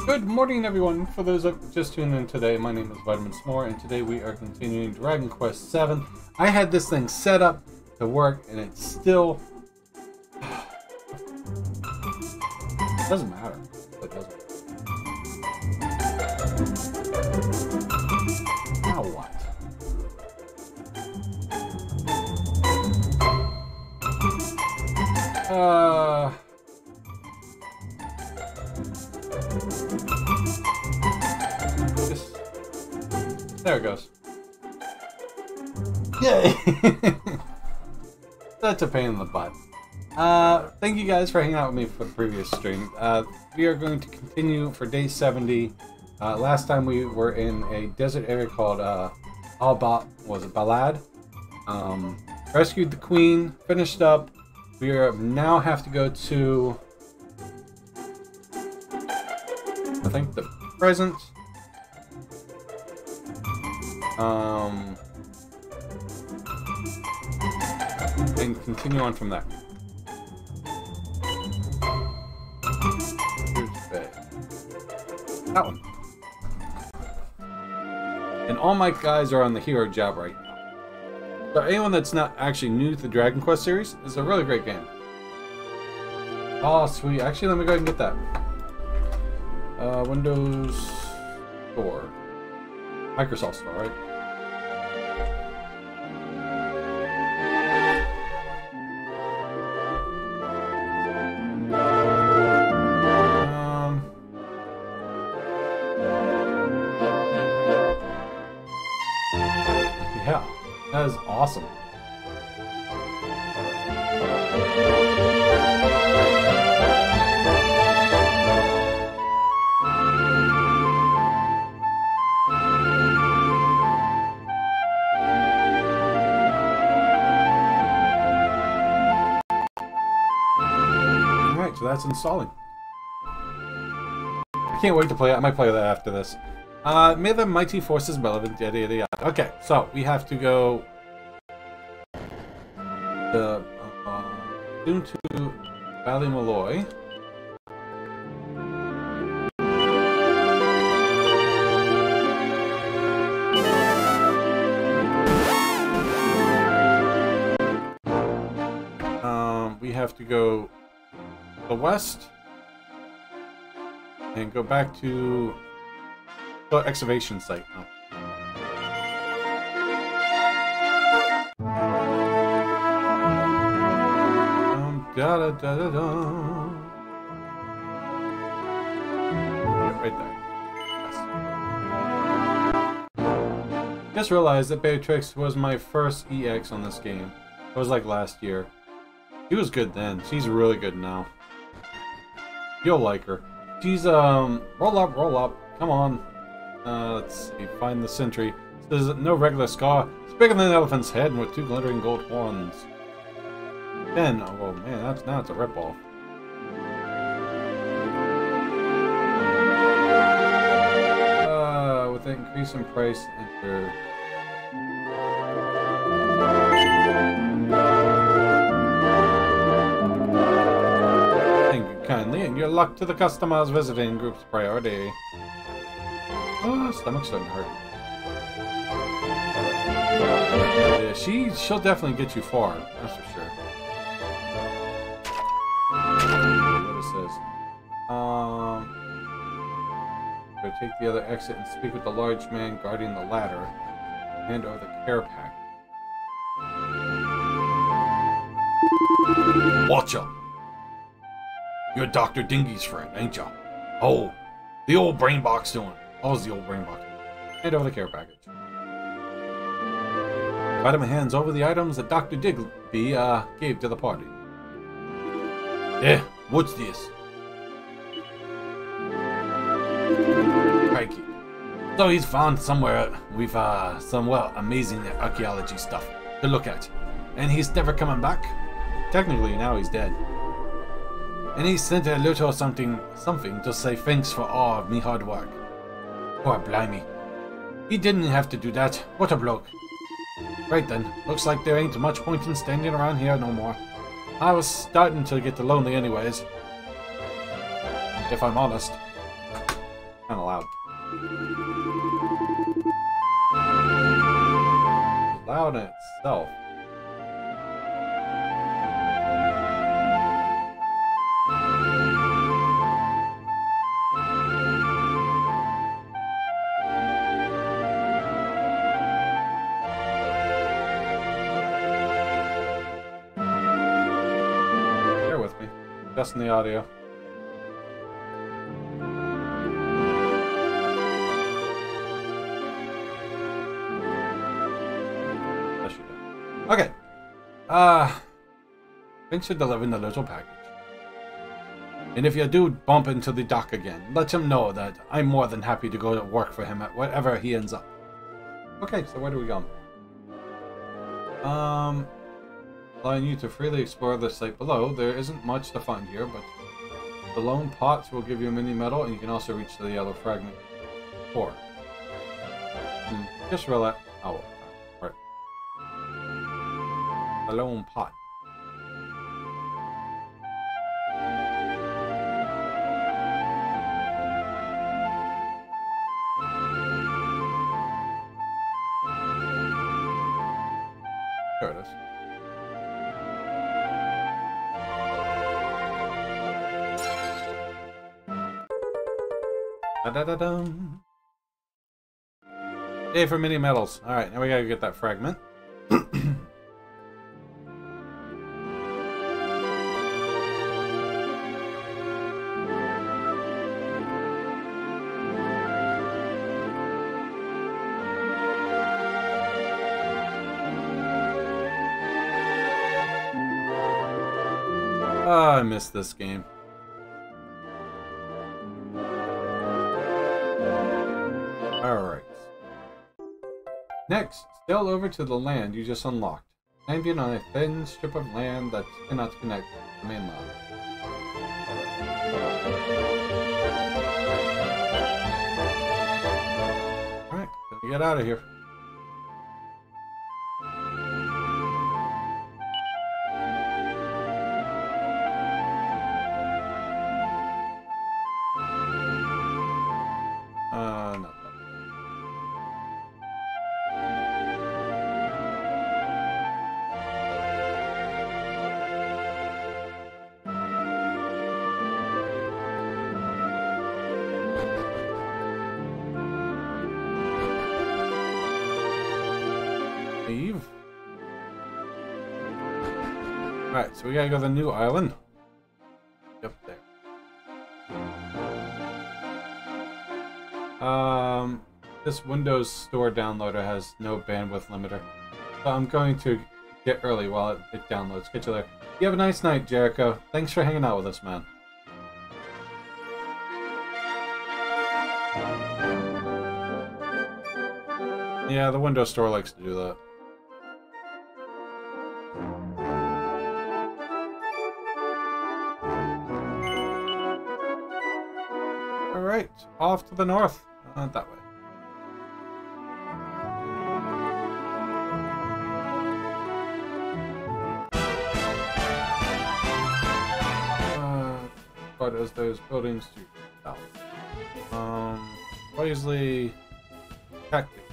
Good morning, everyone. For those that just tuned in today, my name is VII S'more, and today we are continuing Dragon Quest VII. I had this thing set up to work, and it still doesn't matter. It doesn't. Now what? There it goes. Yay! That's a pain in the butt. Thank you guys for hanging out with me for the previous stream. We are going to continue for day 70. Last time we were in a desert area called Balad. Rescued the queen, finished up. We now have to go to, I think, the present. And continue on from there. That one. And all my guys are on the hero job right now. So anyone that's not actually new to the Dragon Quest series, it's a really great game. Oh, sweet. Actually, let me go ahead and get that. Windows Store. Microsoft Store, right? Yeah, that is awesome. So that's installing. I can't wait to play it. I might play that after this. May the mighty forces relevant. Yada yada yada. Okay, so we have to go soon to Valley Malloy. We have to go the west and go back to the excavation site. Right there. Yes. Just realized that Beatrix was my first EX on this game. It was like last year. She was good then. She's really good now. You'll like her. She's, roll up. Come on. Let's see. Find the sentry. This is no regular scar. It's bigger than an elephant's head and with two glittering gold horns. 10. Oh, man. Now it's a ripoff. With the increase in price, enter. Kindly, and your luck to the customers visiting group's priority. Oh, stomach's starting to hurt. Yeah, she'll definitely get you far, that's for sure. What it says. Go take the other exit and speak with the large man guarding the ladder. Hand over the care pack. Watch out! You're Dr. Dingy's friend, ain't ya? Oh, the old brain box doing? How's the old brain box? Hand over the care package. Vitamin hands over the items that Dr. Digby gave to the party. What's this? Crikey. So he's found somewhere we've some amazing archaeology stuff to look at. And he's never coming back? Technically now he's dead. And he sent a letter or something to say thanks for all of me hard work. Poor blimey. He didn't have to do that. What a bloke. Right then, looks like there ain't much point in standing around here no more. I was starting to get lonely anyways. If I'm honest. Kind of loud. It's loud in itself. Bear with me. Adjusting the audio. Okay. Thanks for delivering the little package. And if you do bump into the doc again, let him know that I'm more than happy to go to work for him at whatever he ends up. Okay, so where do we go? Allowing you to freely explore the site below. There isn't much to find here, but the lone pots will give you a mini medal, and you can also reach the yellow fragment 4. Just relax. Oh, right. The lone pot. There it is. Da-da-da-dum. Yay for mini medals. Alright, now we gotta get that fragment. Oh, I missed this game. Alright. Next, sail over to the land you just unlocked. Landing on a thin strip of land that cannot connect to the mainland. Alright, let me get out of here. Not that. Leave. Alright, so we gotta go to the new island. Yep, there. This Windows Store downloader has no bandwidth limiter. So I'm going to get early while it downloads. Catch you later. You have a nice night, Jericho. Thanks for hanging out with us, man. Yeah, the Windows Store likes to do that. Alright, off to the north. That way. But as those buildings to the south. Wisely tactic.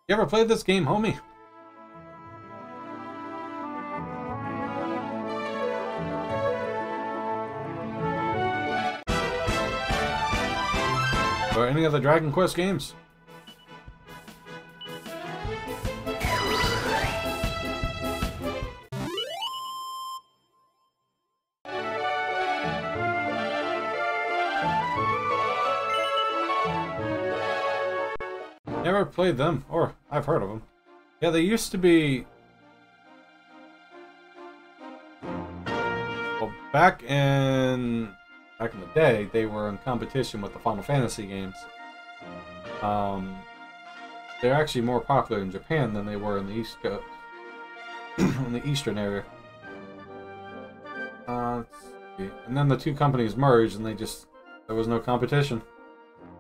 You ever played this game, homie? Or any of the Dragon Quest games? Never played them, or I've heard of them. Yeah, they used to be... Well, back in the day, they were in competition with the Final Fantasy games. They're actually more popular in Japan than they were in the East Coast, in the Eastern area. Let's see. And then the two companies merged, and there was no competition.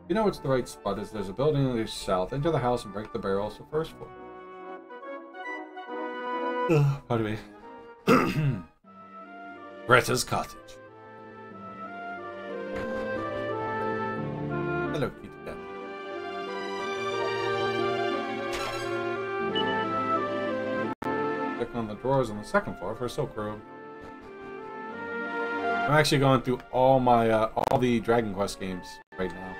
You know it's the right spot is there's a building on the south. Enter the house and break the barrels to first floor. Pardon me. Greta's cottage. Hello, kitty cat. Check on the drawers on the second floor for a silk robe. I'm actually going through all my all the Dragon Quest games right now.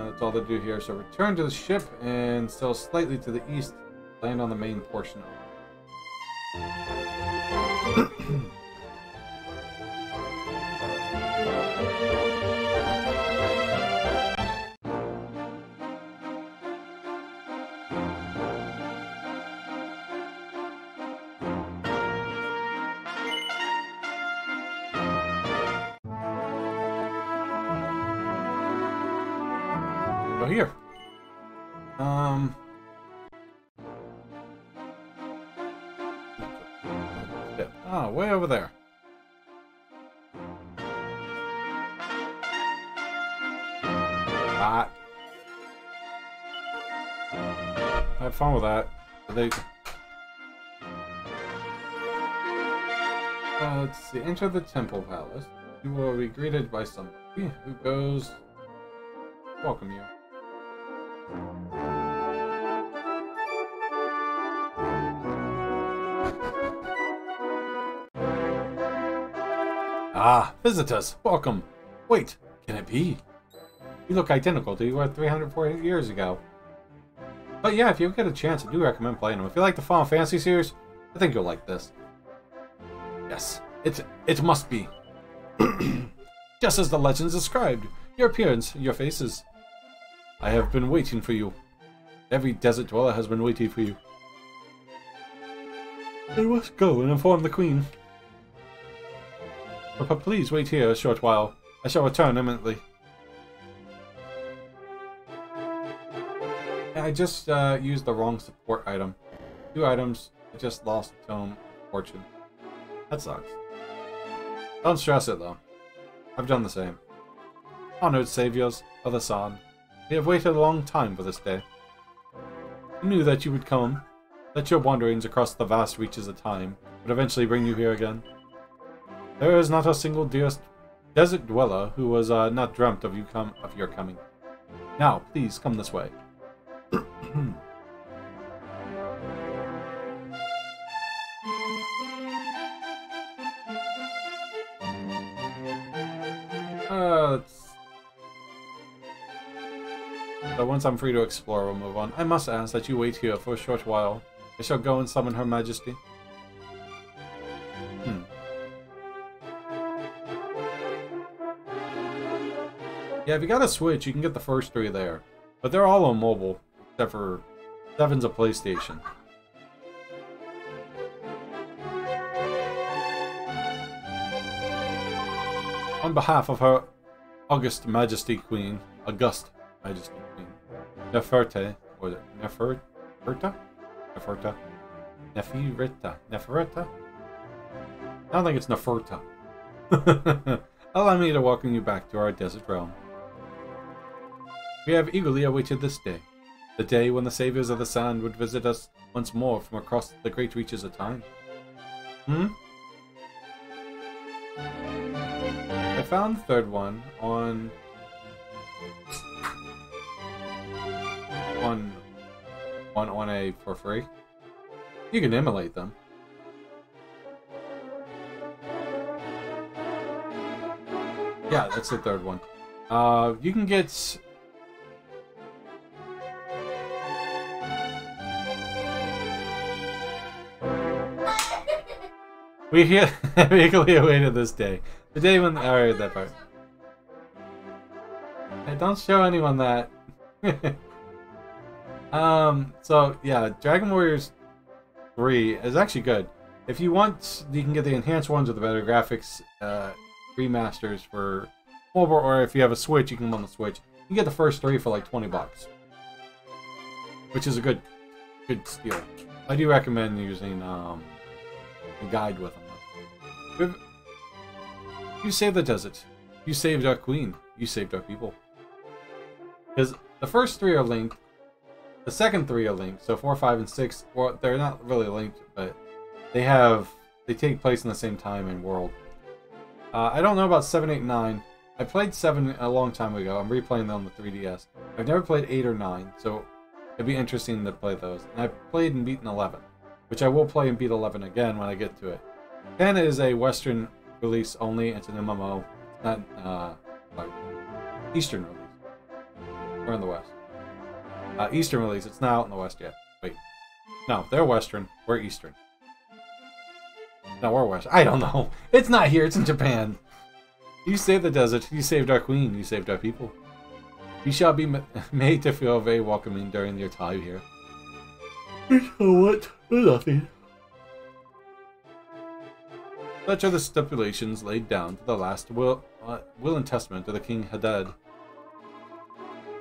That's all they do here. So return to the ship and sail slightly to the east. Land on the main portion of it. Go here. Ah, way over there. Ah. Have fun with that. Let's see. Enter the Temple Palace. You will be greeted by somebody who goes... Welcome you. Ah, visitors, welcome. Wait, can it be? You look identical to you were 340 years ago. But yeah, if you get a chance, I do recommend playing them. If you like the Final Fantasy series, I think you'll like this. Yes, it must be. Just as the legends described. Your appearance, your faces. I have been waiting for you. Every desert dweller has been waiting for you. I must go and inform the Queen. But please wait here a short while. I shall return imminently. I just used the wrong support item. 2 items. I just lost a tome fortune. That sucks. Don't stress it though. I've done the same. Honored saviors of the Sun, we have waited a long time for this day. We knew that you would come, that your wanderings across the vast reaches of time would eventually bring you here again. There is not a single desert dweller who was not dreamt of your coming. Now, please come this way. So once I'm free to explore, we'll move on. I must ask that you wait here for a short while. I shall go and summon Her Majesty. Yeah, if you got a Switch, you can get the first 3 there. But they're all on mobile, except for 7's a PlayStation. On behalf of Her August Majesty Queen, Neferta, or is it Neferta? Neferta? I don't think it's Neferta. Allow me to welcome you back to our desert realm. We have eagerly awaited this day. The day when the saviors of the sand would visit us once more from across the great reaches of time. I found the 3rd one on 1A for free. You can emulate them. Yeah, that's the 3rd one. You can get... We eagerly awaited this day. The day when... Alright, that part. Hey, don't show anyone that. So, yeah, Dragon Warriors 3 is actually good. If you want, you can get the enhanced ones with the better graphics, remasters for mobile, or if you have a Switch, you can on the Switch. You can get the first 3 for like $20. Which is a good steal. I do recommend using a guide with them. You saved the desert. You saved our queen. You saved our people. Because the first 3 are linked. The second three are linked, so 4, 5, and 6. Well, they're not really linked, but they take place in the same time and world. I don't know about 7, 8, 9. I played 7 a long time ago. I'm replaying them on the 3DS. I've never played 8 or 9, so it'd be interesting to play those. And I've played and beaten 11, which I will play and beat 11 again when I get to it. 10 is a Western release only. It's an MMO. It's not like Eastern release. We're in the West. Eastern release. It's not out in the West yet. Wait. No, they're Western. We're Eastern. No, we're West. I don't know. It's not here. It's in Japan. You saved the desert. You saved our queen. You saved our people. You shall be made to feel very welcoming during your time here. What? Nothing. Such are the stipulations laid down to the last will and testament of the King Hadad.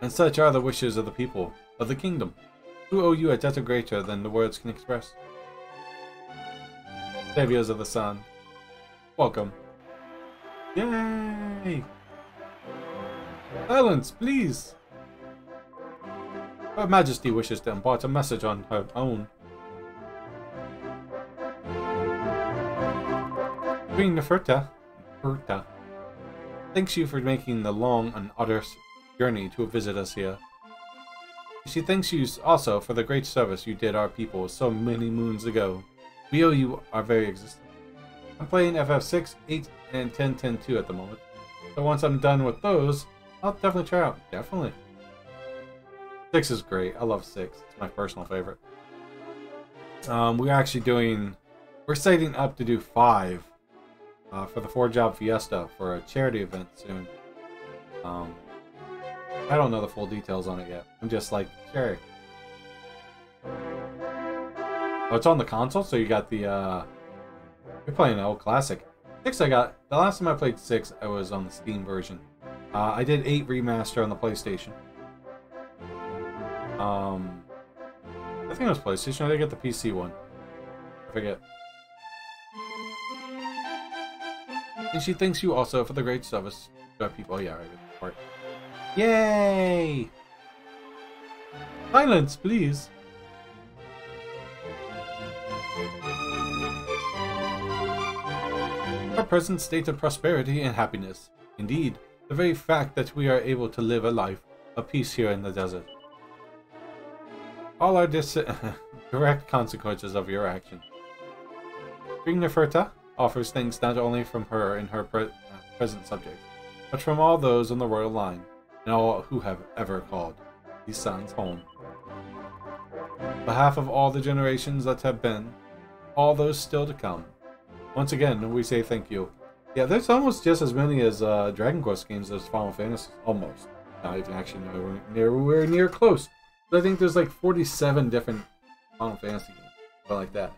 And such are the wishes of the people of the kingdom, who owe you a debt greater than the words can express. Saviors of the sun, welcome. Yay! Silence, please! Her Majesty wishes to impart a message on her own. Queen Neferta thanks you for making the long and arduous journey to visit us here. She thanks you also for the great service you did our people so many moons ago. We owe you our very existence. I'm playing FF6, 8, and 10.10.2 at the moment. So once I'm done with those, I'll definitely try out. Definitely. 6 is great. I love 6. It's my personal favorite. We're setting up to do 5 for the 4-Job Fiesta for a charity event soon. I don't know the full details on it yet. I'm just like, sure. Oh, it's on the console, so you got the, you're playing an old classic. 6 I got, the last time I played 6, I was on the Steam version. I did 8 remaster on the PlayStation. I think it was PlayStation, I did get the PC one. I forget. And she thanks you also for the great service to our people. Oh yeah, right, part. Yay! Silence, please. Our present state of prosperity and happiness. Indeed, the very fact that we are able to live a life of peace here in the desert. All are direct consequences of your action. Queen Neferta offers thanks not only from her and her present subjects, but from all those on the royal line, and all who have ever called these sons home. On behalf of all the generations that have been, all those still to come, once again we say thank you. Yeah, there's almost just as many as Dragon Quest games as Final Fantasy. Almost. Not even actually nowhere near close. But I think there's like 47 different Final Fantasy games. But like that.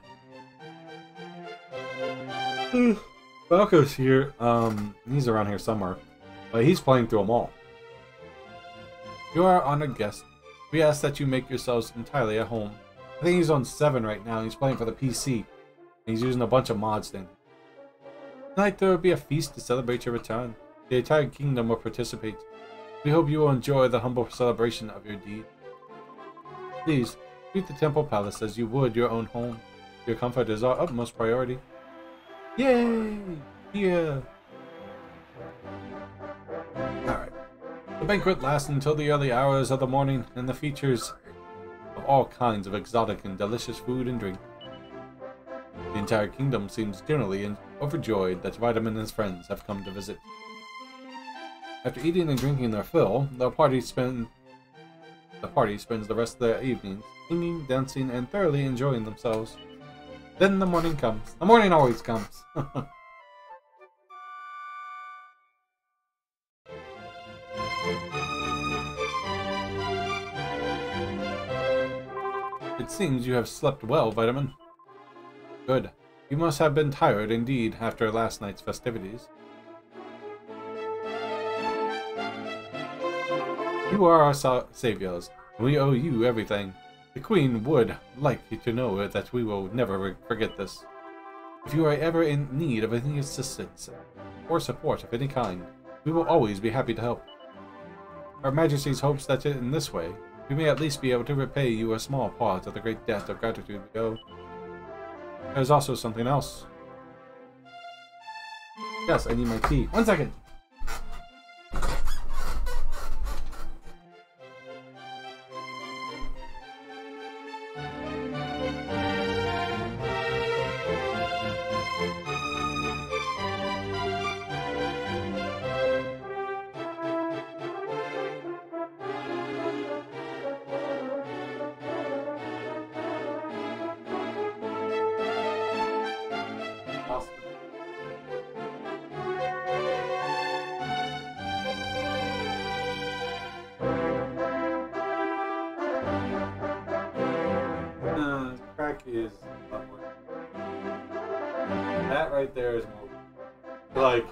Falco's here. He's around here somewhere. But he's playing through them all. You are our honored guest. We ask that you make yourselves entirely at home. I think he's on 7 right now. He's playing for the PC. And he's using a bunch of mods then. Tonight there will be a feast to celebrate your return. The entire kingdom will participate. We hope you will enjoy the humble celebration of your deed. Please, treat the temple palace as you would your own home. Your comfort is our utmost priority. Yay! Yeah! Alright. The banquet lasts until the early hours of the morning, and the features of all kinds of exotic and delicious food and drink. The entire kingdom seems generally overjoyed that Vitamin and his friends have come to visit. After eating and drinking their fill, the party spends the rest of their evenings singing, dancing, and thoroughly enjoying themselves. Then the morning comes. The morning always comes. It seems you have slept well, Vitamin. Good. You must have been tired indeed after last night's festivities. You are our saviors. We owe you everything. The Queen would like you to know that we will never forget this. If you are ever in need of any assistance or support of any kind, we will always be happy to help. Her Majesty hopes that in this way, We may at least be able to repay you a small part of the great debt of gratitude we owe. There's also something else. Yes, I need my tea. 1 second! Crack is a lot more. That right there is more like.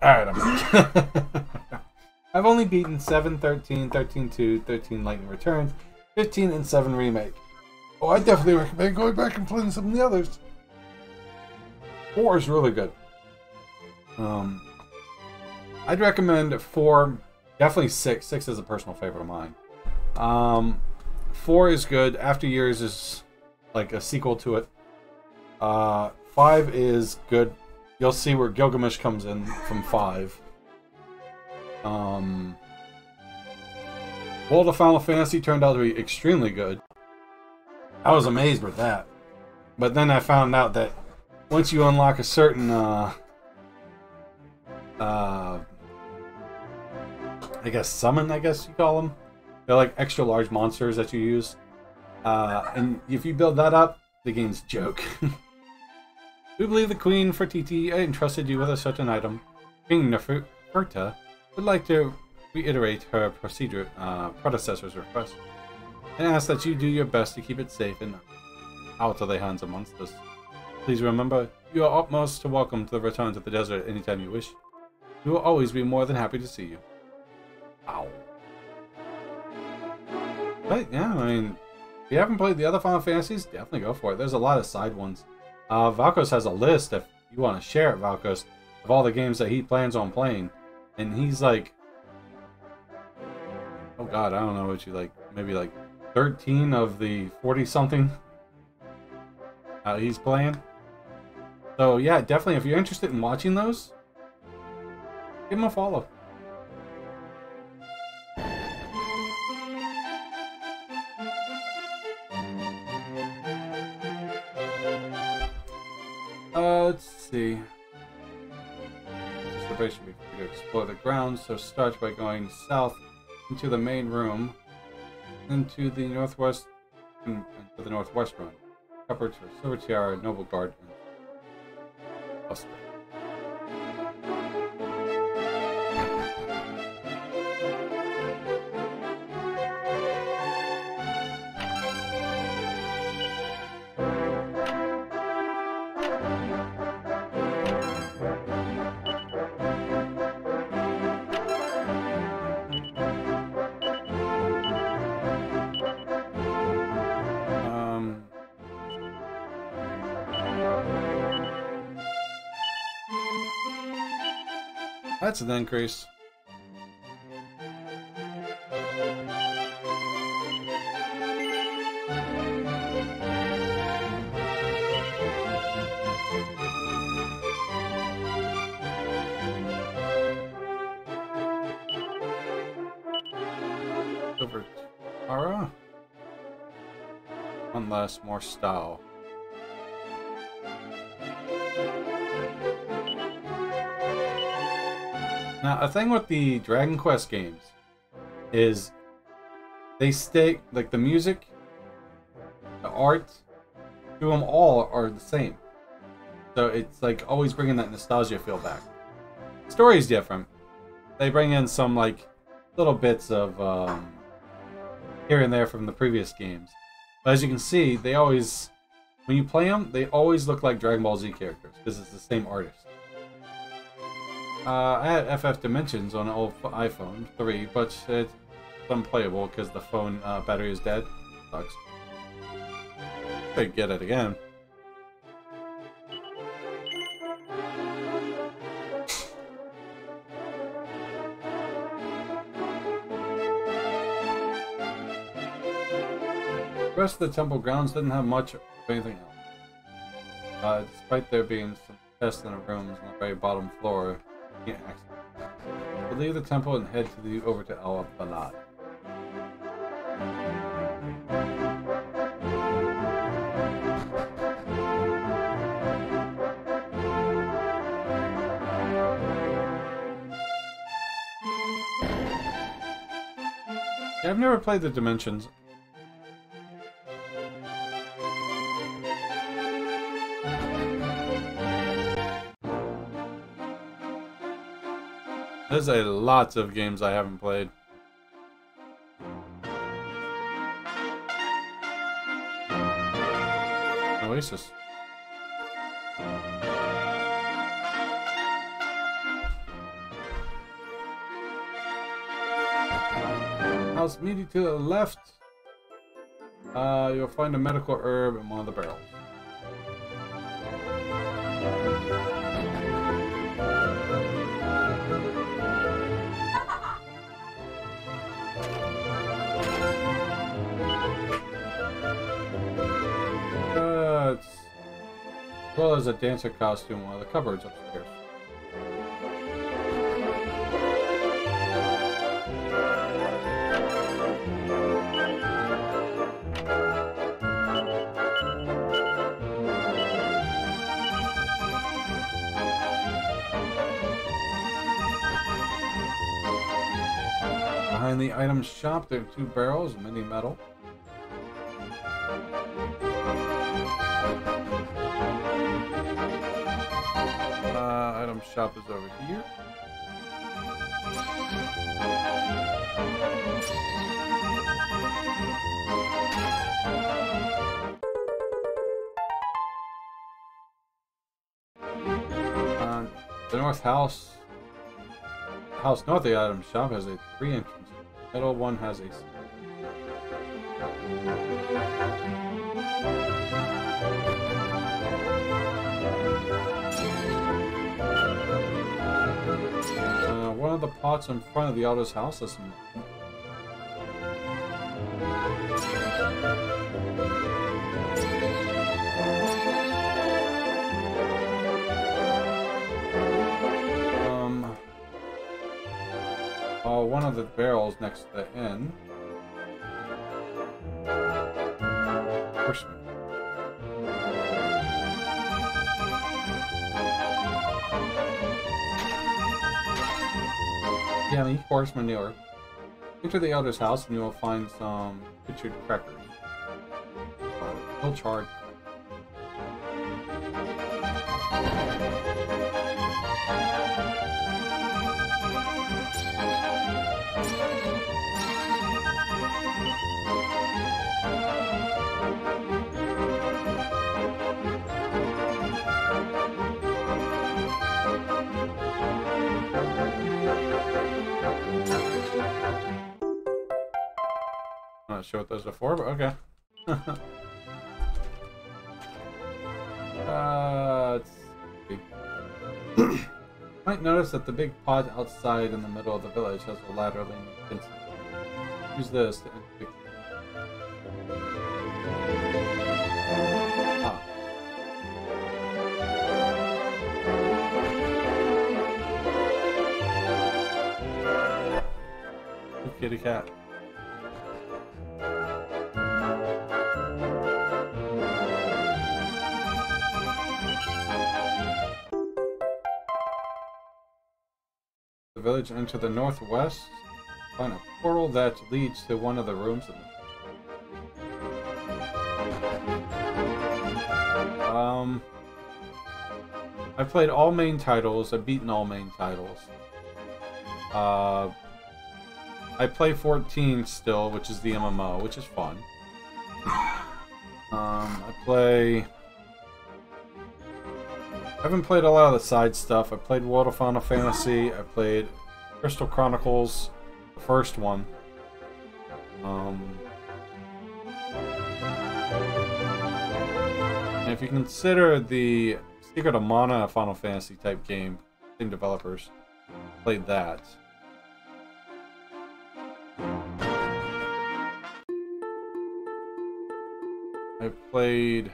Alright, I'm I've only beaten 7, 13, 13-2, 13 Lightning Returns, 15 and 7 Remake. Oh, I definitely recommend going back and playing some of the others. 4 is really good. I'd recommend 4, definitely 6. 6 is a personal favorite of mine. 4 is good. After Years is like a sequel to it. 5 is good. You'll see where Gilgamesh comes in from 5. World of Final Fantasy turned out to be extremely good. I was amazed with that. But then I found out that once you unlock a certain I guess summon, I guess you call them. They're like extra large monsters that you use. And if you build that up, the game's a joke. We believe the Queen Fertiti entrusted you with a certain item. King Neferta would like to reiterate her predecessor's request and ask that you do your best to keep it safe and out of the hands amongst us. Please remember, you are utmost to welcome to the return to the desert anytime you wish. We will always be more than happy to see you. Ow. But yeah, I mean, if you haven't played the other Final Fantasies, definitely go for it. There's a lot of side ones. Valkos has a list, if you want to share it, Valkos, of all the games that he plans on playing. And he's like, oh god, I don't know what you like, maybe like 13 of the 40-something he's playing. So yeah, definitely, if you're interested in watching those, give him a follow. Let's see. This should be free to explore the grounds, so start by going south into the main room, into the northwest, and to the northwest run. Upper to Silver Tiara, Noble Guard, and Buster. That's an increase. Over Tara. One less, more style. Now, a thing with the Dragon Quest games is they stay, like the music, the art, to them all are the same. So it's like always bringing that nostalgia feel back. Story is different. They bring in some like little bits of here and there from the previous games. But as you can see, they always, when you play them, they always look like Dragon Ball Z characters because it's the same artist. I had FF Dimensions on an old iPhone 3, but it's unplayable because the phone battery is dead. Sucks. I could get it again. The rest of the temple grounds didn't have much of anything else. Despite there being some chests in the rooms on the very bottom floor, you can't access them. We'll leave the temple and head over to El Balad. Yeah, I've never played the Dimensions. There's a lot of games I haven't played. Oasis. House immediately to the left. You'll find a medical herb in one of the barrels. As well as a dancer costume in one of the cupboards upstairs. Behind the items shop, there are 2 barrels of mini metal. Item shop is over here. The north house north of the item shop has a 3 entrances. The middle one has a one of the pots in front of the other's house has some. One of the barrels next to the inn. Horseman. Yeah, the horse manure. Enter the elder's house and you will find some pictured crackers. Still charred. I'm not sure what those are for, but okay. Let's see. Might notice that the big pod outside in the middle of the village has a ladder leading into it. Use this to enter. Kitty cat. The village into the northwest. Find a portal that leads to one of the rooms. I've played all main titles. I've beaten all main titles. I play 14 still, which is the MMO, which is fun. I haven't played a lot of the side stuff. I played World of Final Fantasy. I played Crystal Chronicles, the first one. And if you consider the Secret of Mana Final Fantasy type game, same developers played that. I played...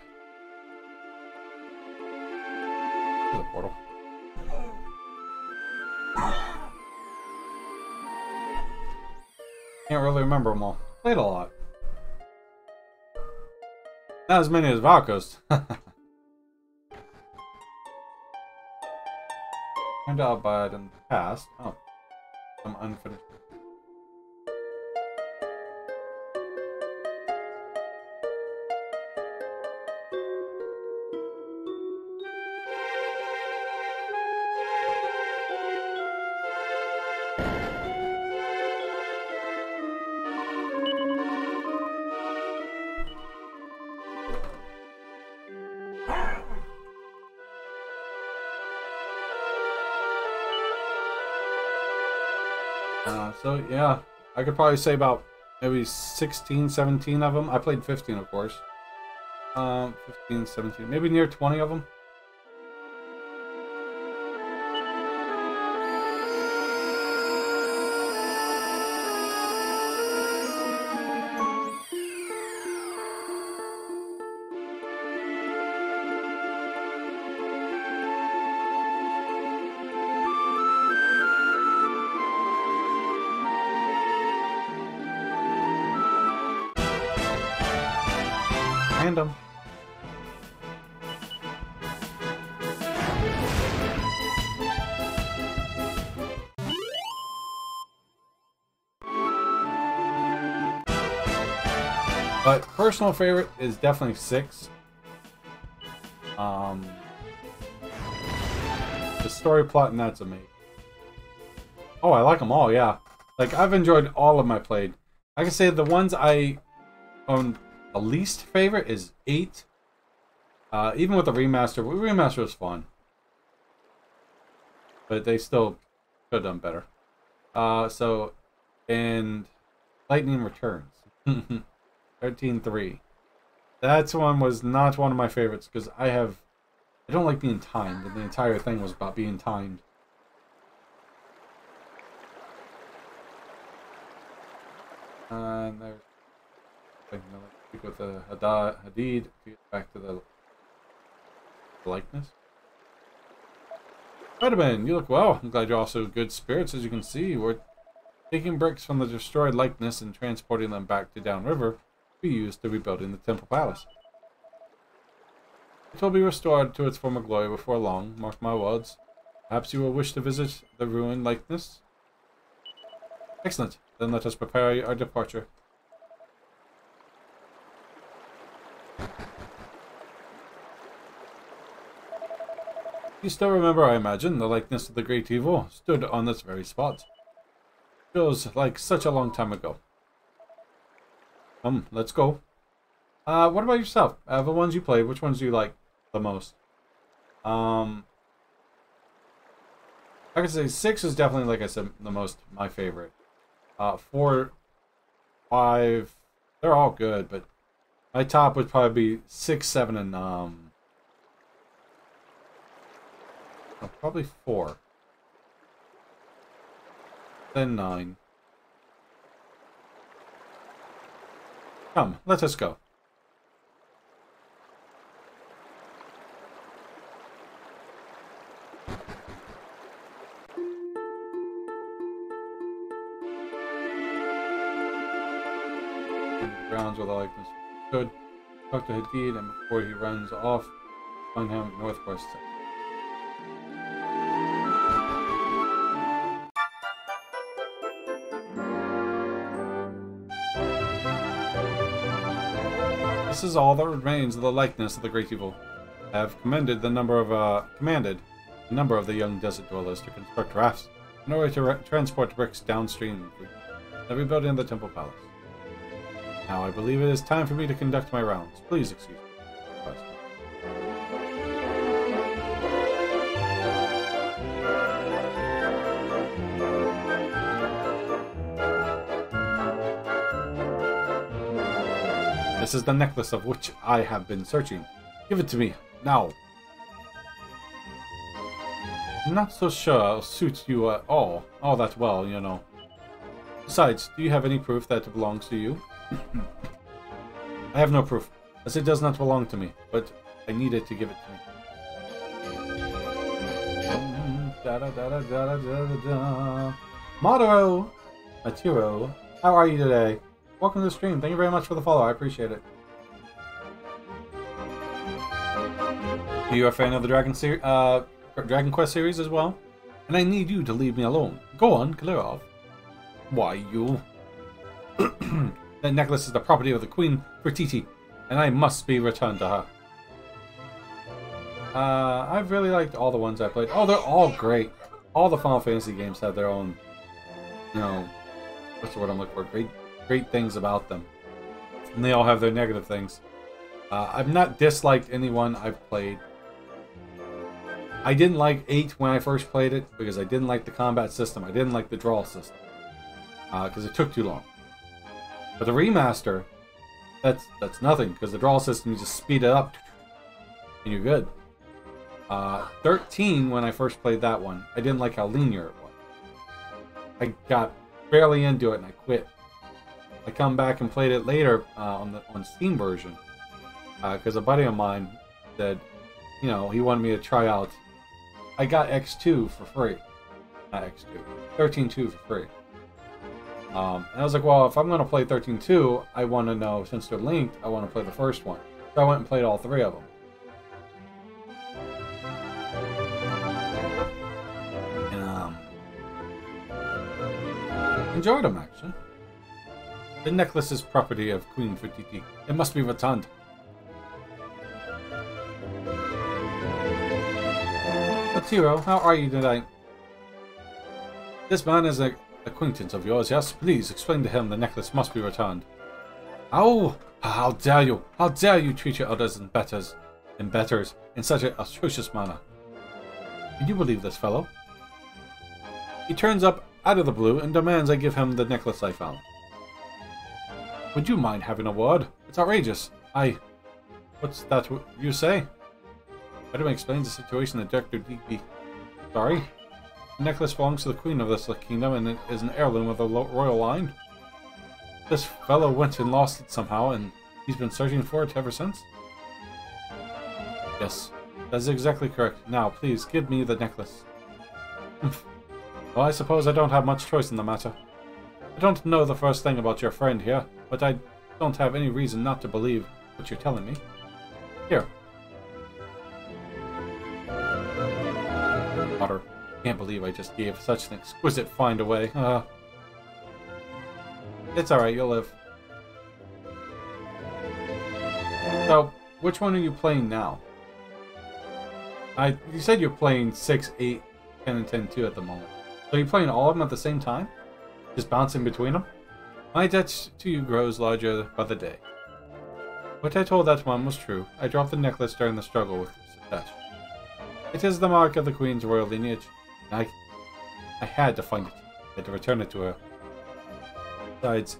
The portal. Can't really remember them all. Played a lot. Not as many as Valkos. Turned out bad in the past. Oh. I'm unfinished. So yeah, I could probably say about maybe 16, 17 of them. I played 15, of course. 15, 17, maybe near 20 of them. Random. But personal favorite is definitely 6. The story plot and that's amazing. Oh, I like them all, yeah. Like, I've enjoyed all of my played. I can say the ones I own the least favorite is 8. Even with the remaster was fun. But they still could have done better. And Lightning Returns. 13-3. That one was not one of my favorites because I don't like being timed, and the entire thing was about being timed. And there's with the Hadid to get back to the likeness. Vitamin, you look well. I'm glad you're also good spirits. As you can see, we're taking bricks from the destroyed likeness and transporting them back to downriver to be used to rebuilding the temple palace. It will be restored to its former glory before long, mark my words. Perhaps you will wish to visit the ruined likeness? Excellent. Then let us prepare our departure. You still remember, I imagine, the likeness of the great evil stood on this very spot. Feels like such a long time ago. Let's go. What about yourself? The ones you played, which ones do you like the most? I could say 6 is definitely, like I said, my favorite. 4, 5, they're all good, but my top would probably be 6, 7, and probably 4. Then 9. Come, let us go. Grounds where the likeness stood. Talk to Hadid, and before he runs off, find him northwest. This is all that remains of the likeness of the great evil. I have commanded the number of the young desert dwellers to construct rafts in order to transport bricks downstream for the rebuilding of the temple palace. Now I believe it is time for me to conduct my rounds. Please excuse me. This is the necklace of which I have been searching. Give it to me, now. I'm not so sure I'll suit you at all that well, you know. Besides, do you have any proof that it belongs to you? I have no proof. as it does not belong to me, but I needed to give it to me. Maduro! Maturo, how are you today? Welcome to the stream. Thank you very much for the follow. I appreciate it. Are you a fan of the Dragon Quest series as well? And I need you to leave me alone. Go on, clear off. Why, you? That necklace is the property of the Queen Fertiti, and I must be returned to her. I've really liked all the ones I played. Oh, they're all great. All the Final Fantasy games have their own, you know, what's the word I'm looking for? Great things about them. And they all have their negative things. I've not disliked anyone I've played. I didn't like 8 when I first played it because I didn't like the combat system. I didn't like the draw system because it took too long. But the remaster, that's nothing because the draw system, you just speed it up and you're good. 13, when I first played that one, I didn't like how linear it was. I got barely into it and I quit. I come back and played it later on Steam version because a buddy of mine said, you know, he wanted me to try out. I got X2 for free. Not X2. 13.2 for free. And I was like, well, if I'm going to play 13.2, I want to know, since they're linked, I want to play the first one. So I went and played all 3 of them. And, enjoyed them, actually. The necklace is property of Queen Fertiti. It must be returned. Tiro, how are you today? This man is an acquaintance of yours, yes? Please explain to him the necklace must be returned. Oh, how dare you! How dare you treat your others and betters in such an atrocious manner? Can you believe this fellow? He turns up out of the blue and demands I give him the necklace I found. Would you mind having a word? It's outrageous. What's that you say? How do I explain the situation to Dr. Digby? Sorry? The necklace belongs to the queen of this kingdom and it is an heirloom of the royal line. This fellow went and lost it somehow and he's been searching for it ever since? Yes, that's exactly correct. Now, please, give me the necklace. Well, I suppose I don't have much choice in the matter. I don't know the first thing about your friend here, but I don't have any reason not to believe what you're telling me. Here. Potter, can't believe I just gave such an exquisite find away. It's alright, you'll live. So, which one are you playing now? You said you're playing 6, 8, 10, and 10-2 at the moment. So you're playing all of them at the same time? Just bouncing between them? My debt to you grows larger by the day. What I told that one was true. I dropped the necklace during the struggle with Satash. It is the mark of the Queen's royal lineage. I had to find it. I had to return it to her. Besides,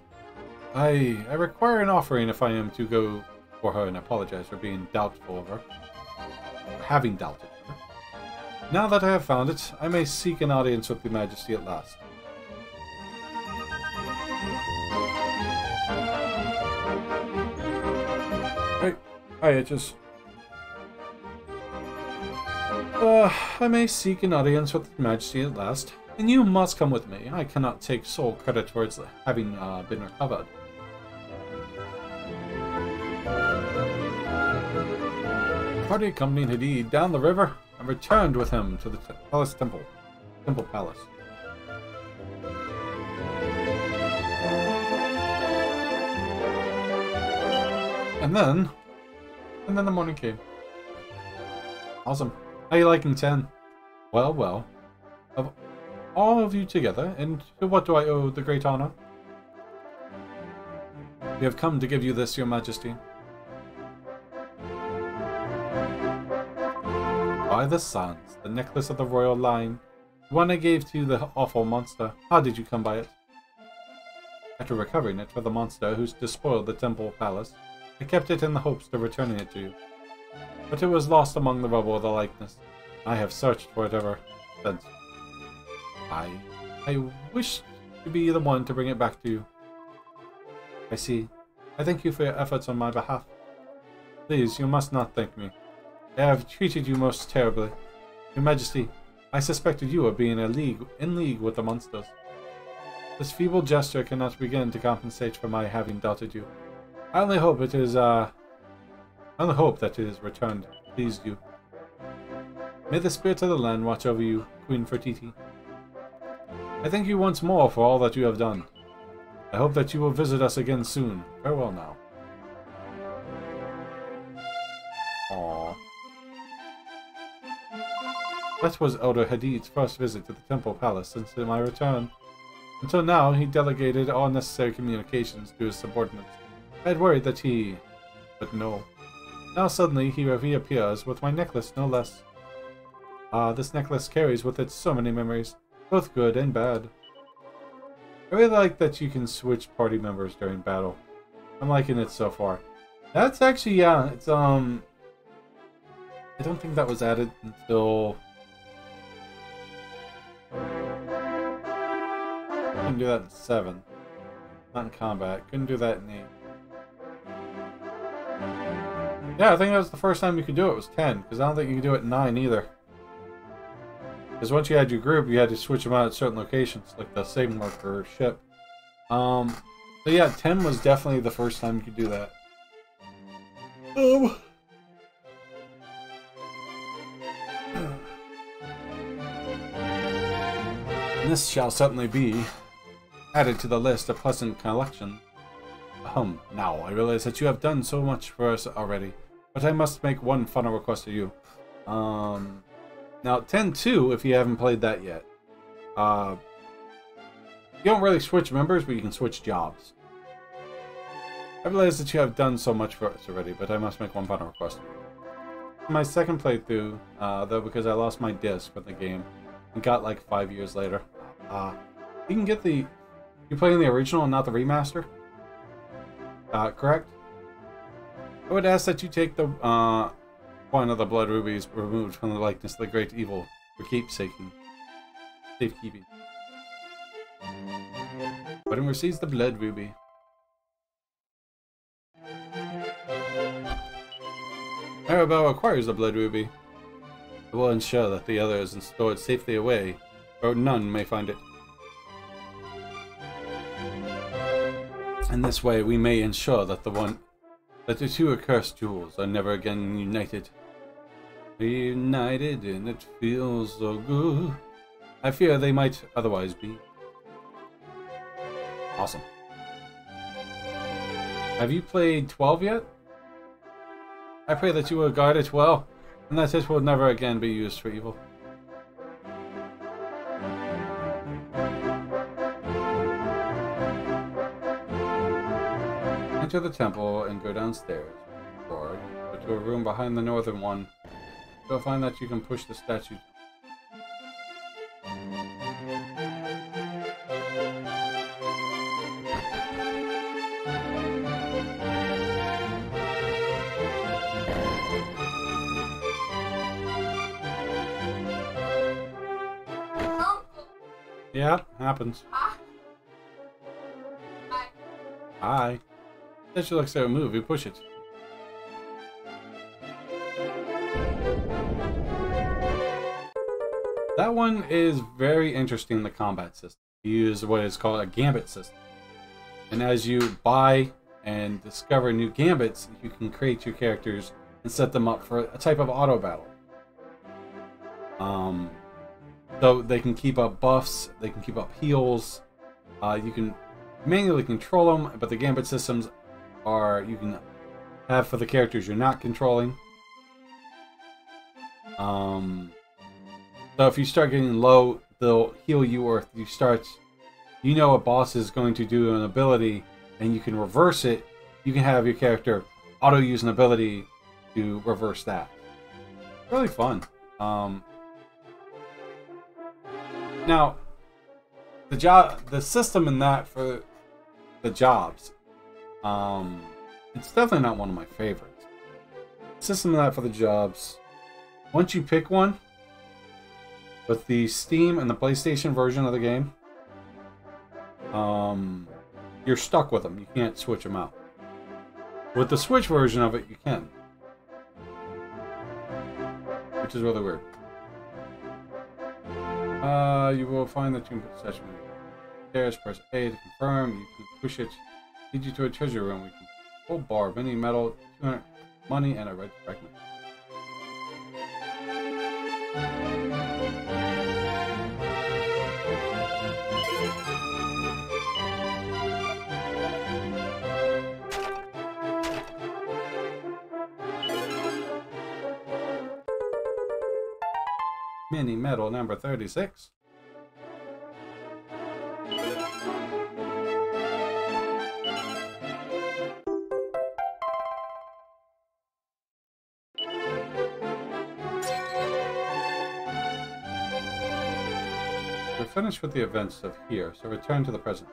I require an offering if I am to go for her and apologize for being doubtful of her. Or having doubted her. Now that I have found it, I may seek an audience with Your Majesty at last. Hi, Edges. I may seek an audience with Your Majesty at last, and you must come with me. I cannot take sole credit towards having been recovered. The party accompanied Hadid down the river and returned with him to the Temple Palace. And then the morning came. Awesome. How are you liking 10? Well, well. Of all of you together, and to what do I owe the great honor? We have come to give you this, Your Majesty. By the sands, the necklace of the royal line, the one I gave to the awful monster. How did you come by it? After recovering it for the monster who despoiled the temple palace, I kept it in the hopes of returning it to you. But it was lost among the rubble of the likeness. I have searched for it ever since. I wish to be the one to bring it back to you. I see. I thank you for your efforts on my behalf. Please, you must not thank me. I have treated you most terribly. Your Majesty, I suspected you of being in league with the monsters. This feeble gesture cannot begin to compensate for my having doubted you. I only hope that it is returned pleased you. May the spirit of the land watch over you, Queen Fertiti. I thank you once more for all that you have done. I hope that you will visit us again soon. Farewell now. Aww. That was Elder Hadid's first visit to the Temple Palace since my return. Until now, he delegated all necessary communications to his subordinates. I had worried that he... but no. Now suddenly he reappears with my necklace, no less. This necklace carries with it so many memories, both good and bad. I really like that you can switch party members during battle. I'm liking it so far. That's actually, yeah, it's, I don't think that was added until... Couldn't do that in 7. Not in combat. Couldn't do that in 8. Yeah, I think that was the first time you could do it, was 10. Because I don't think you could do it in 9 either. Because once you had your group, you had to switch them out at certain locations, like the saving marker or ship. So yeah, 10 was definitely the first time you could do that. And this shall certainly be added to the list of pleasant collection. Now, I realize that you have done so much for us already, but I must make one final request of you. Now, 10-2, if you haven't played that yet. You don't really switch members, but you can switch jobs. I realize that you have done so much for us already, but I must make one final request. My second playthrough, though, because I lost my disc for the game, and got like 5 years later. You can get the... You're playing the original and not the remaster? Correct? I would ask that you take the, one of the blood rubies removed from the likeness of the great evil for keepsafekeeping. But receives the blood ruby. Arabelle acquires the blood ruby. It will ensure that the other is stored safely away, or none may find it. In this way, we may ensure that the two accursed jewels are never again united. Reunited, and it feels so good. I fear they might otherwise be. Awesome. Have you played 12 yet? I pray that you will guard it well, and that it will never again be used for evil. Enter the temple and go downstairs. Or go to a room behind the northern one. You'll find that you can push the statue. Yeah, happens. Hi. That looks like a move. You push it. That one is very interesting in the combat system. You use what is called a gambit system. And as you buy and discover new gambits, you can create your characters and set them up for a type of auto battle. So they can keep up buffs, they can keep up heals. You can manually control them, but the gambit systems are you can have for the characters you're not controlling. So if you start getting low, they'll heal you, or if you know a boss is going to do an ability and you can reverse it, you can have your character auto use an ability to reverse that. Really fun. Now, the system in that for the jobs, it's definitely not one of my favorites. The system in that for the jobs, once you pick one, with the Steam and the PlayStation version of the game, you're stuck with them. You can't switch them out. With the Switch version of it, you can. which is really weird. You will find that you can put such stairs, press A to confirm. You can push it, lead you to a treasure room. We can full bar, mini metal, 200 money, and a red fragment. Mini metal number 36. We're finished with the events of here, so return to the present.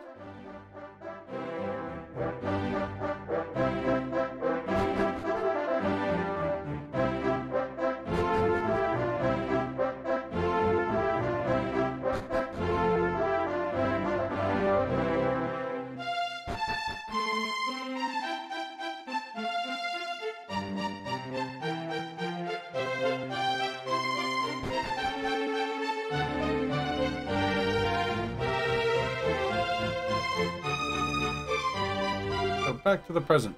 Back to the present.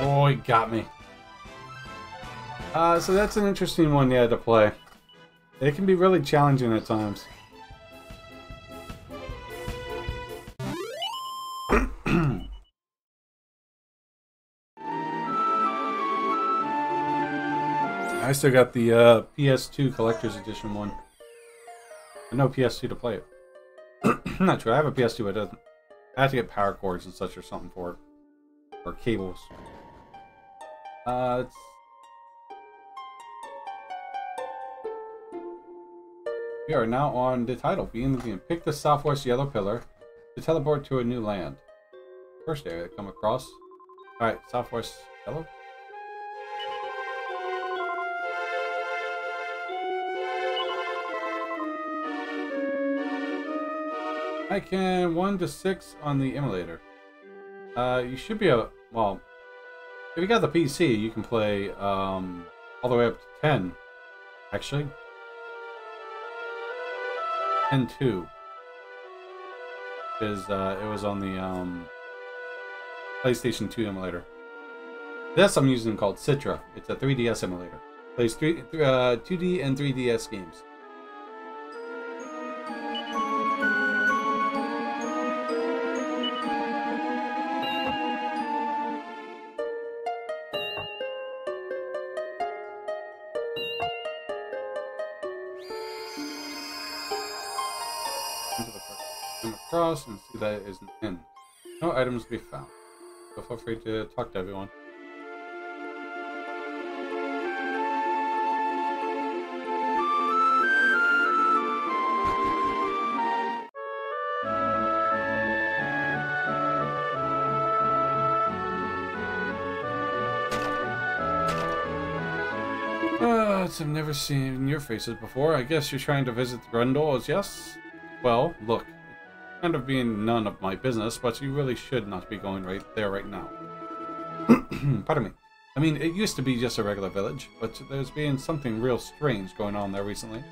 Oh, he got me. So that's an interesting one you had to play. It can be really challenging at times. I still got the PS2 Collector's Edition one. But no PS2 to play it. I'm not sure. I have a PS2, but it doesn't. I have to get power cords and such or something for it. Or cables. We are now on the title. Begin the game. Pick the southwest yellow pillar to teleport to a new land. First area to come across. Alright, southwest yellow. I can 1 to 6 on the emulator. You should be able. Well, if you got the PC, you can play all the way up to 10. Actually, 10-2 is it was on the PlayStation 2 emulator. This I'm using called Citra. It's a 3DS emulator. Plays 2D and 3DS games. Across and see that it is an inn. No items to be found. So feel free to talk to everyone. I've never seen your faces before. I guess you're trying to visit the Grundles, yes? Well, look. Kind of being none of my business, but you really should not be going right there right now. Pardon me. I mean, it used to be just a regular village, but there's been something real strange going on there recently.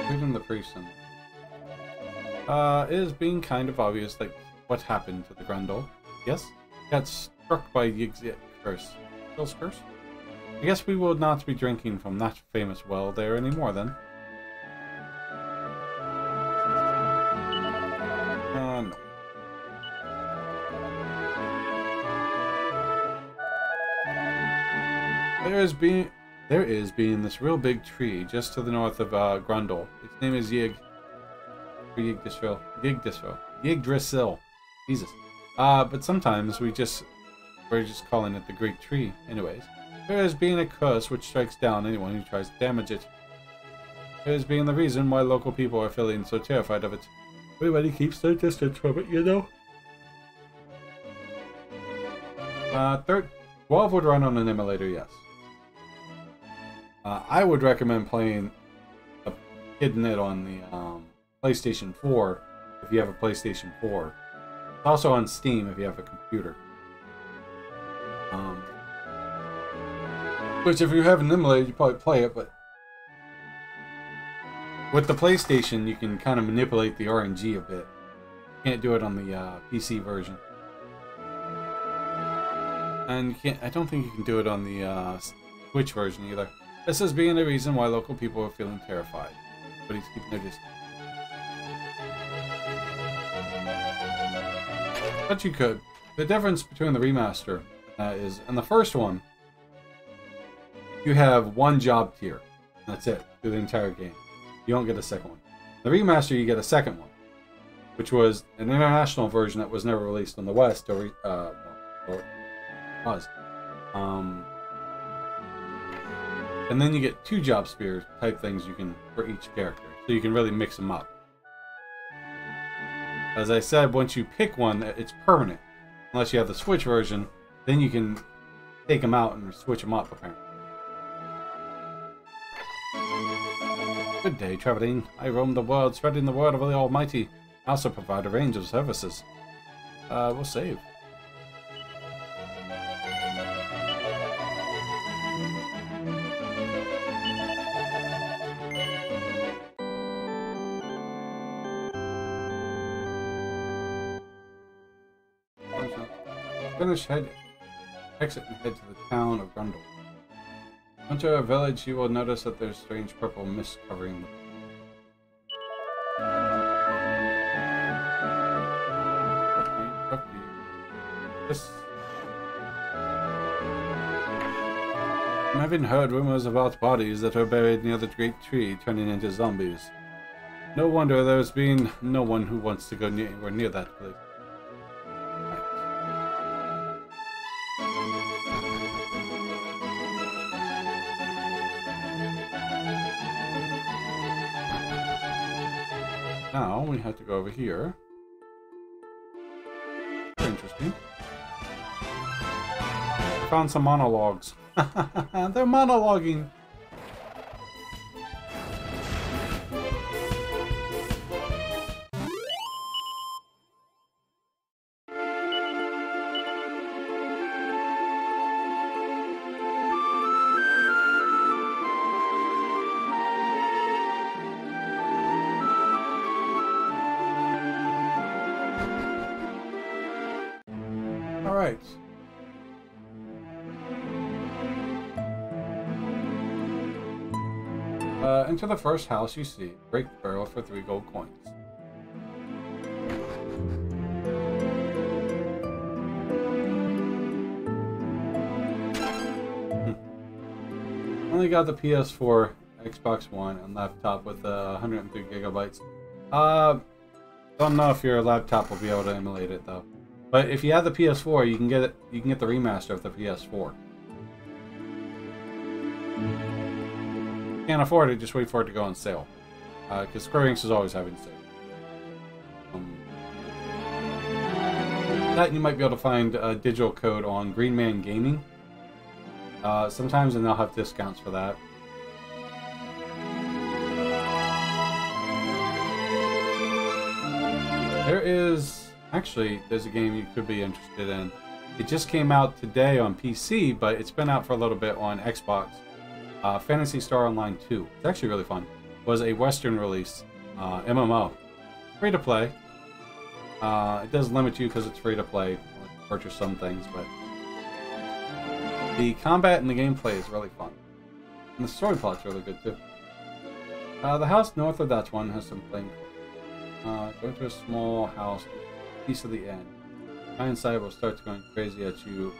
Reading the priest. It is being kind of obvious, like, what happened to the Grundle. Yes? Got struck by Yig's curse. Curse? I guess we will not be drinking from that famous well there anymore then. No. There is being this real big tree just to the north of Grundle. Its name is Yggdrasil. Jesus. But sometimes we're just calling it the Great Tree. Anyways, there is being a curse which strikes down anyone who tries to damage it. as being the reason why local people are feeling so terrified of it. Everybody keeps their distance from it, you know? 12 would run on an emulator, yes. I would recommend playing Hidden It on the PlayStation 4 if you have a PlayStation 4. It's also on Steam if you have a computer. Which if you have an emulator, you probably play it, but with the PlayStation, you can kind of manipulate the RNG a bit. You can't do it on the PC version. And you can't, I don't think you can do it on the Switch version either. This is being the reason why local people are feeling terrified. But he's keeping their distance. But you could. The difference between the remaster is, in the first one, you have one job tier. That's it, through the entire game. You don't get a second one. The remaster, you get a second one, which was an international version that was never released in the West, or was. And then you get 2 job spear type things you can for each character, so you can really mix them up. As I said, once you pick one, it's permanent. Unless you have the Switch version, then you can take them out and switch them up, apparently. Good day, traveling. I roam the world, spreading the word of the Almighty. I also provide a range of services. We'll save. Finish exit and head to the town of Grundle. Enter a village, you will notice that there's strange purple mist covering the I'm having heard rumors about bodies that are buried near the great tree turning into zombies. No wonder there's been no one who wants to go anywhere near that place. Now we have to go over here. Very interesting. Found some monologues. They're monologuing. Alright. Enter the first house you see. Break the barrel for 3 gold coins. Only got the PS4, Xbox One, and laptop with 103 gigabytes. Don't know if your laptop will be able to emulate it though. But if you have the PS4, you can get it. You can get the remaster of the PS4. Can't afford it, just wait for it to go on sale. Because Square Enix is always having sale. That you might be able to find a digital code on Green Man Gaming. Sometimes, and they'll have discounts for that. There's a game you could be interested in. It just came out today on PC, but it's been out for a little bit on Xbox. Phantasy Star Online 2. It's actually really fun. It was a Western release, MMO. Free to play. It does limit you because it's free to play. You purchase some things, but the combat and the gameplay is really fun. And the story plot's really good too. The house north of that one has some playing. Go to a small house, piece of the end. Guy inside will start going crazy at you.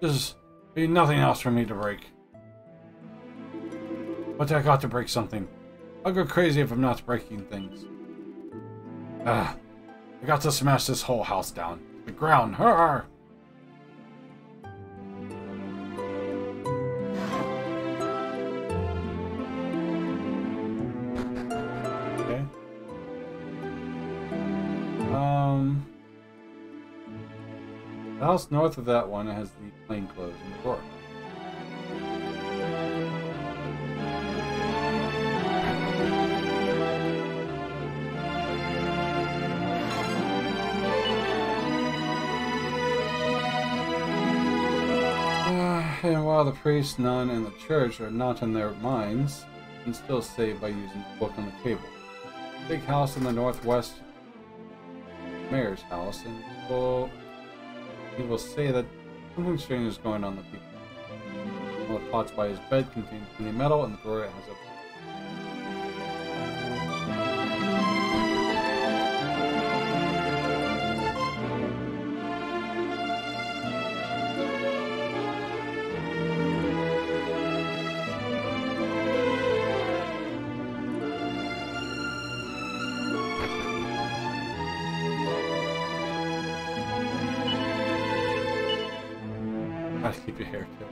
There's nothing else for me to break. But I got to break something. I'll go crazy if I'm not breaking things. I got to smash this whole house down. The ground. Hurrah! Okay. The house north of that one has the plainclothes in the door. And while the priest, nun, and the church are not in their minds, you can still save by using the book on the table. Big house in the northwest, mayor's house, and he will say that something strange is going on with the people. One of the pots by his bed contains clean metal, and the door has a gotta keep your hair too.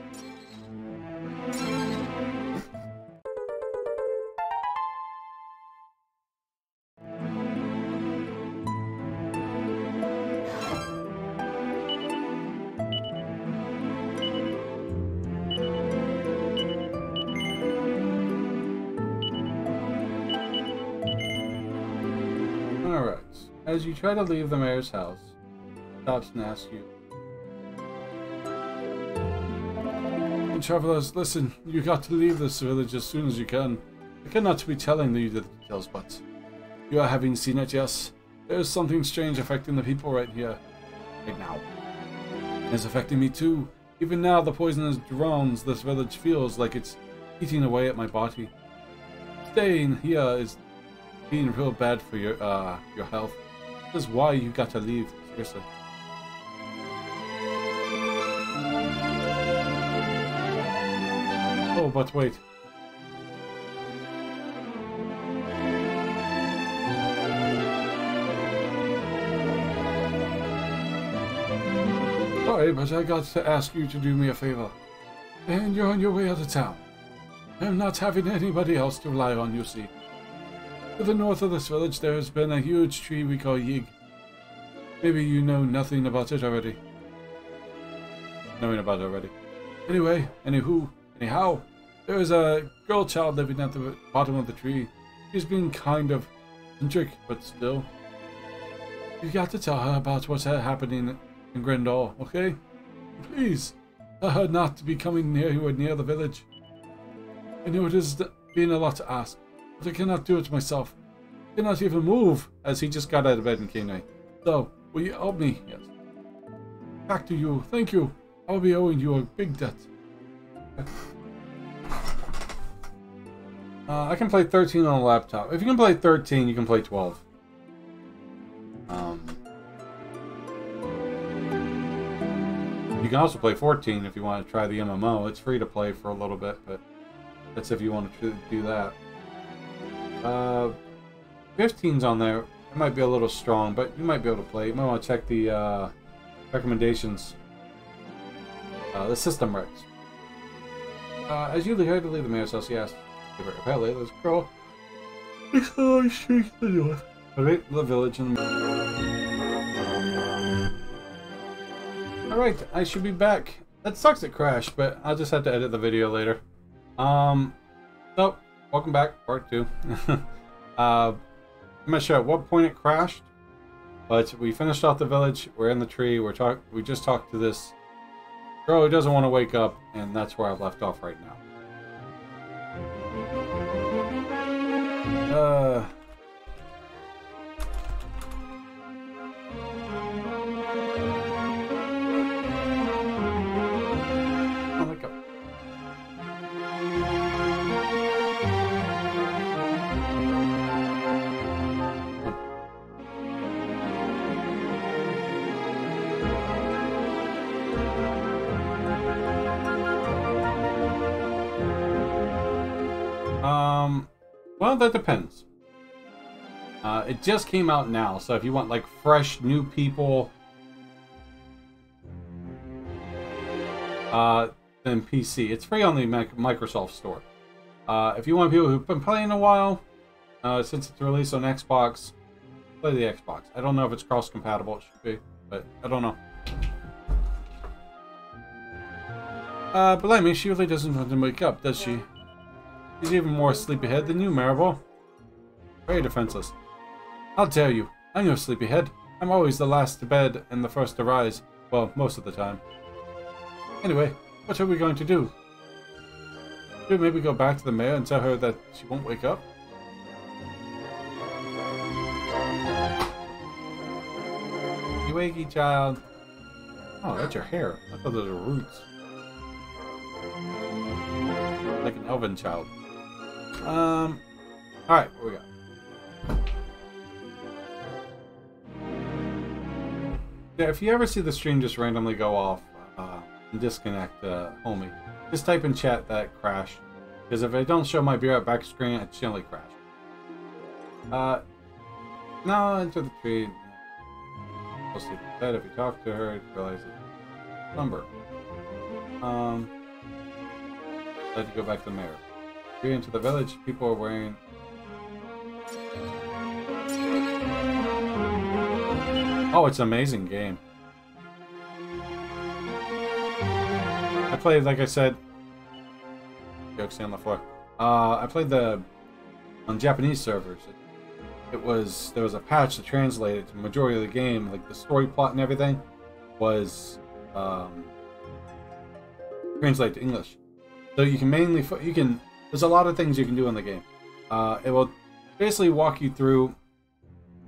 Alright, as you try to leave the mayor's house, he stops and asks you, travelers, listen, you got to leave this village as soon as you can. I cannot be telling you the details, but you are having seen it, yes. There is something strange affecting the people right here. Right now. It's affecting me too. Even now, the poisonous drones this village feels like it's eating away at my body. Staying here is being real bad for your health. This is why you got to leave, seriously. Oh, but wait. Sorry, but I got to ask you to do me a favor. And you're on your way out of town. I'm not having anybody else to rely on, you see. To the north of this village, there has been a huge tree we call Yig. Maybe you know nothing about it already. Anyway, anyhow, there is a girl child living at the bottom of the tree. She's been kind of eccentric, but still. You got to tell her about what's happening in Grendel, okay? Please, tell her not to be coming near the village. I know it is being a lot to ask, but I cannot do it myself. I cannot even move, as he just got out of bed and came in. So, will you help me? Yes. Back to you. Thank you. I'll be owing you a big debt. I can play 13 on a laptop. If you can play 13, you can play 12. You can also play 14 if you want to try the MMO. It's free to play for a little bit, but that's if you want to do that. 15's on there. It might be a little strong, but you might be able to play. You might want to check the recommendations. The system regs. As you heard to leave the mayor's house, yes. Give her a pet later, this girl. Oh, she's the north. Alright, the village in the Alright, I should be back. That sucks it crashed, but I'll just have to edit the video later. So, welcome back, part 2. I'm not sure at what point it crashed, but we finished off the village, we're in the tree, we just talked to this girl who doesn't want to wake up, and that's where I left off right now. Wake up. Well, that depends. It just came out now, so if you want like fresh new people, then PC. It's free on the Microsoft Store. If you want people who've been playing a while, since it's released on Xbox, play the Xbox. I don't know if it's cross-compatible. It should be, but I don't know. Believe me, she really doesn't want to wake up, does she? She's even more sleepyhead than you, Maribel. Very defenseless. I'll tell you, I'm no sleepyhead. I'm always the last to bed and the first to rise. Well, most of the time. Anyway, what are we going to do? Should we maybe go back to the mayor and tell her that she won't wake up? You wakey, child. Oh, that's your hair. I thought those were roots. Like an elven child. Alright, what we got? Yeah, if you ever see the stream just randomly go off and disconnect, homie, just type in chat that crash. Because if I don't show my beer at back screen, it generally crash. No, enter the tree. We'll see that if you talk to her, you realize it's number. Let you go back to the mayor. Here into the village, people are wearing. Oh, it's an amazing game. I played, like I said, jokes on the floor. I played on Japanese servers. There was a patch to translate it to the majority of the game, like the story plot and everything was translated to English. So you can mainly there's a lot of things you can do in the game. It will basically walk you through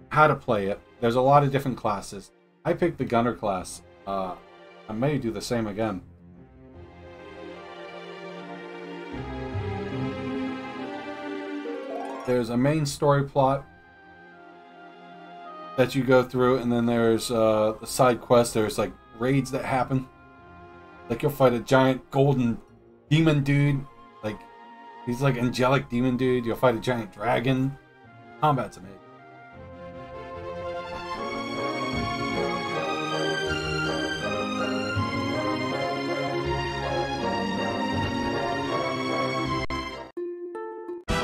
how to play it. There's a lot of different classes. I picked the gunner class. I may do the same again. There's a main story plot that you go through, and then there's the side quests. There's like raids that happen. Like you'll fight a giant golden demon dude. Like he's like angelic demon dude. You'll fight a giant dragon. Combat's amazing.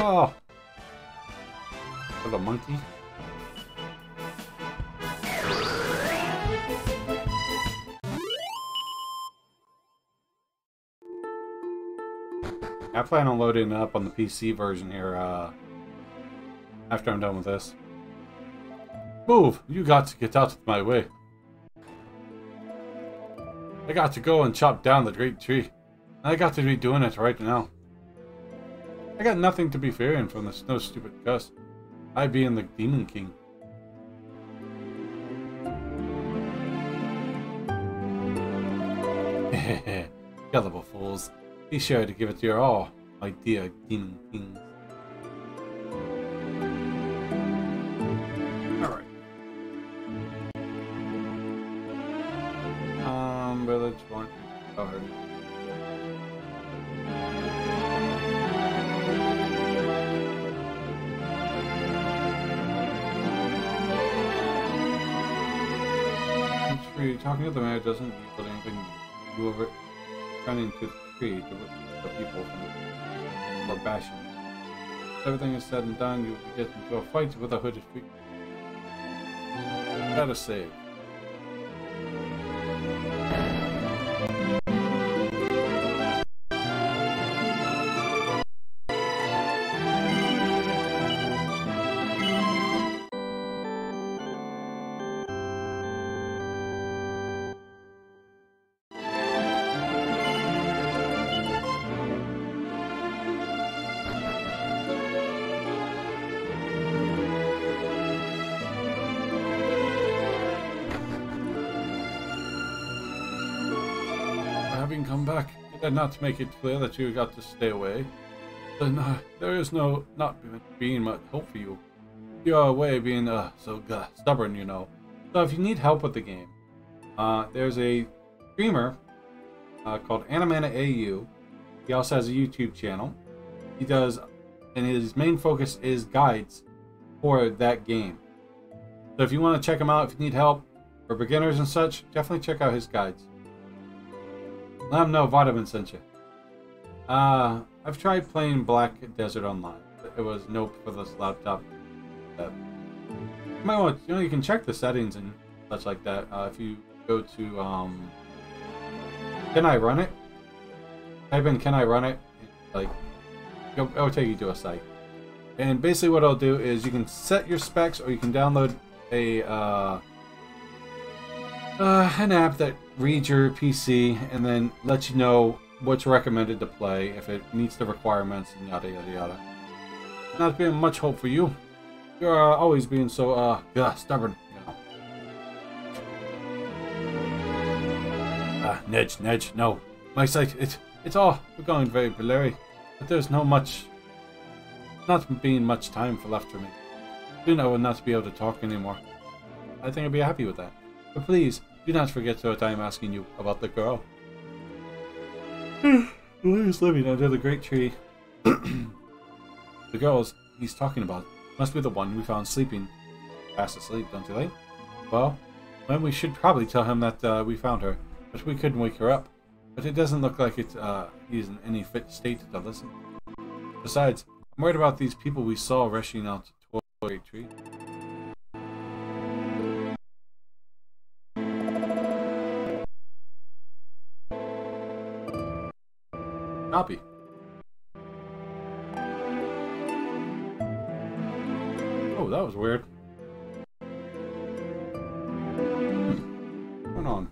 Oh, little monkey. I plan on loading it up on the PC version here after I'm done with this. Move! You got to get out of my way. I got to go and chop down the great tree. I got to be doing it right now. I got nothing to be fearing from this no stupid cuss. I being the Demon King. Gullible fools. Be sure to give it your all, my dear Demon King. Alright. Village one. Oh, her. Talking to the mayor doesn't put anything to do over it. Running to the tree to the people or bashing. Everything is said and done, you will get into a fight with a hooded figure. Gotta save. Come back. Did I not make it clear that you got to stay away? Then there is not being much hope for you. You are away being so stubborn, you know. So if you need help with the game, there's a streamer called Animana AU. He also has a YouTube channel. He does and his main focus is guides for that game. So if you want to check him out, if you need help for beginners and such, definitely check out his guides. Let him know VII sent you. I've tried playing Black Desert Online. It was nope for this laptop. You might want, you can check the settings and such like that. If you go to can I run it? Type in can I run it? Like, it'll take you to a site. And basically what I'll do is you can set your specs, or you can download a an app that reads your PC and then lets you know what's recommended to play, if it meets the requirements, and yada yada yada. Not being much hope for you. You're always being so stubborn. Nedge, no. My site, it's all going very blurry, but there's not being much time for left for me. Soon I will not be able to talk anymore. I think I'll be happy with that. But please, do not forget what I am asking you about the girl. Who's living under the great tree? The girls he's talking about must be the one we found sleeping. Fast asleep, don't you think? Well, then we should probably tell him that we found her, but we couldn't wake her up. But it doesn't look like he's in any fit state to listen. Besides, I'm worried about these people we saw rushing out toward the great tree. Copy. Oh, that was weird. What's going on?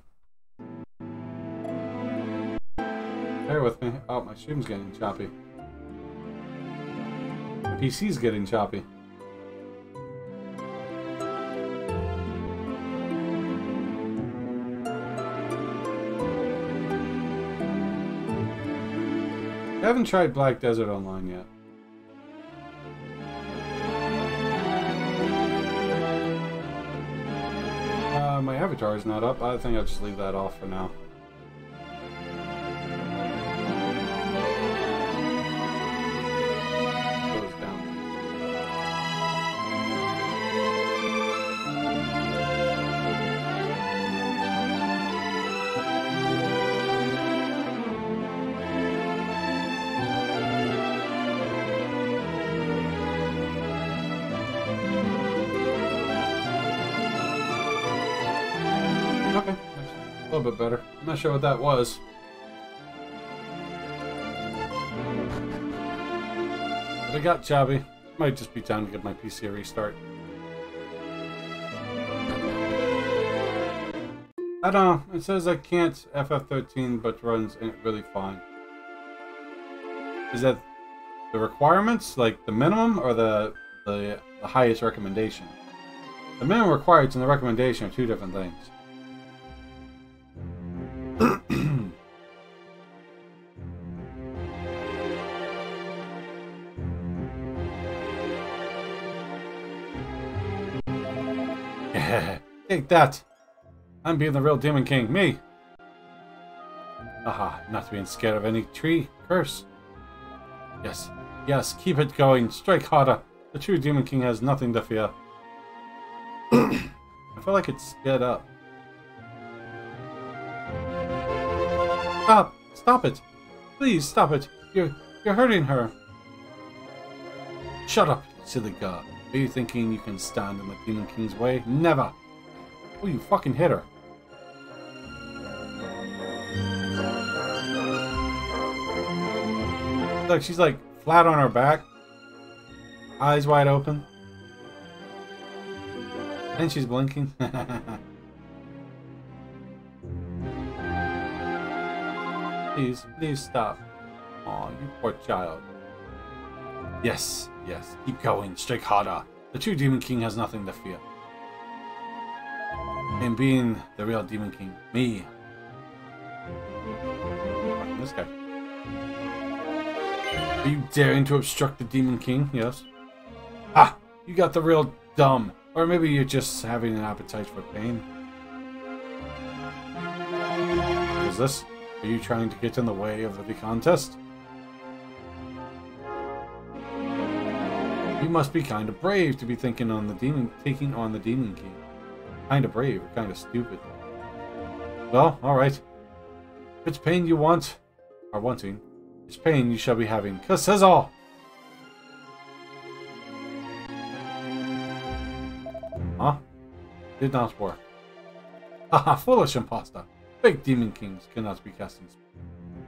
Bear with me. Oh, my stream's getting choppy. My PC's getting choppy. I haven't tried Black Desert Online yet. My avatar is not up. I think I'll just leave that off for now. Close down. Okay, a little bit better. I'm not sure what that was. But it got choppy. Might just be time to give my PC a restart. I don't know. It says I can't FF13, but runs really fine. Is that the requirements, like the minimum, or the highest recommendation? The minimum required and the recommendation are two different things. Take that! I'm being the real Demon King, me! Aha, not being scared of any tree curse. Yes, keep it going, strike harder. The true Demon King has nothing to fear. I feel like it's sped up. Stop it! Please stop it! You're hurting her. Shut up, silly girl. Are you thinking you can stand in the Demon King's way? Never! Oh, you fucking hit her. Look, she's like flat on her back. Eyes wide open. And she's blinking. Please stop. Aw, you poor child. Yes, keep going, strike harder. The true Demon King has nothing to fear. And being the real Demon King, me. This guy. Are you daring to obstruct the Demon King? Yes. Ah, you got the real dumb. Or maybe you're just having an appetite for pain. What is this? Are you trying to get in the way of the contest? You must be kind of brave to be taking on the Demon King. Kind of brave, or kind of stupid. Well, alright. If it's pain you are wanting, it's pain you shall be having. 'Cause says all! Huh? Did not work. Haha, foolish imposter. Fake Demon Kings cannot be casting spells.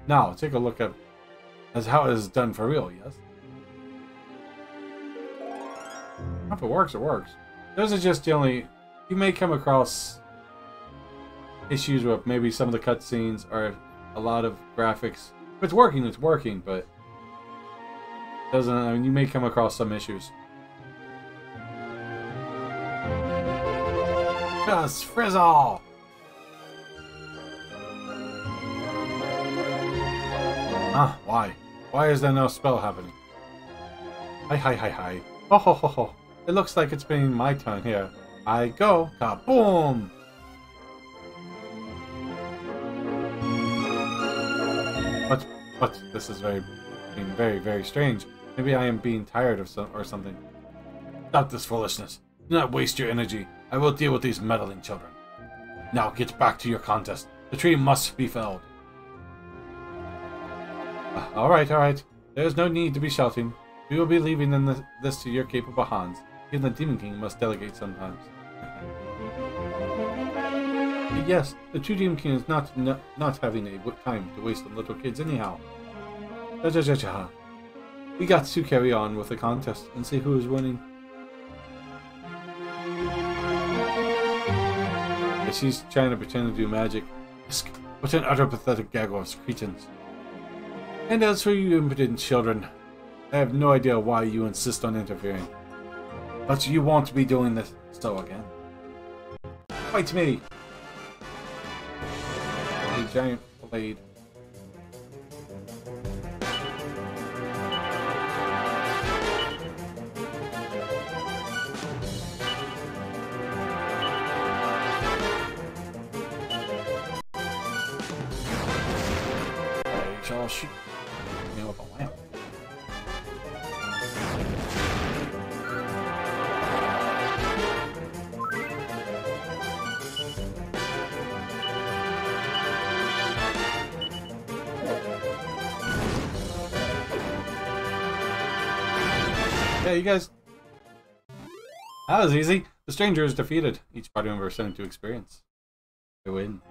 Now, take a look at how it is done for real, yes? If it works, it works. Those are just the only... You may come across issues with maybe some of the cutscenes or a lot of graphics. If it's working, but... doesn't... I mean, you may come across some issues. Just frizzle! Ah, why? Why is there no spell happening? Hi. Ho ho ho ho. It looks like it's been my turn here. I go. Kaboom! But this is being very strange. Maybe I am being tired or something. Stop this foolishness. Do not waste your energy. I will deal with these meddling children. Now get back to your contest. The tree must be felled. Alright. There is no need to be shouting. We will be leaving this to your capable hands. Even the Demon King must delegate sometimes. Yes, the true Demon King is not having a time to waste on little kids anyhow. We got to carry on with the contest and see who is winning. She's trying to pretend to do magic. What an utter pathetic gaggle of cretins. And as for you impotent children, I have no idea why you insist on interfering. But you won't be doing this so again. Fight me! A giant blade. I shall shoot me with a lamp. Yeah, you guys. That was easy. The stranger is defeated. Each party member is sent to experience. They win.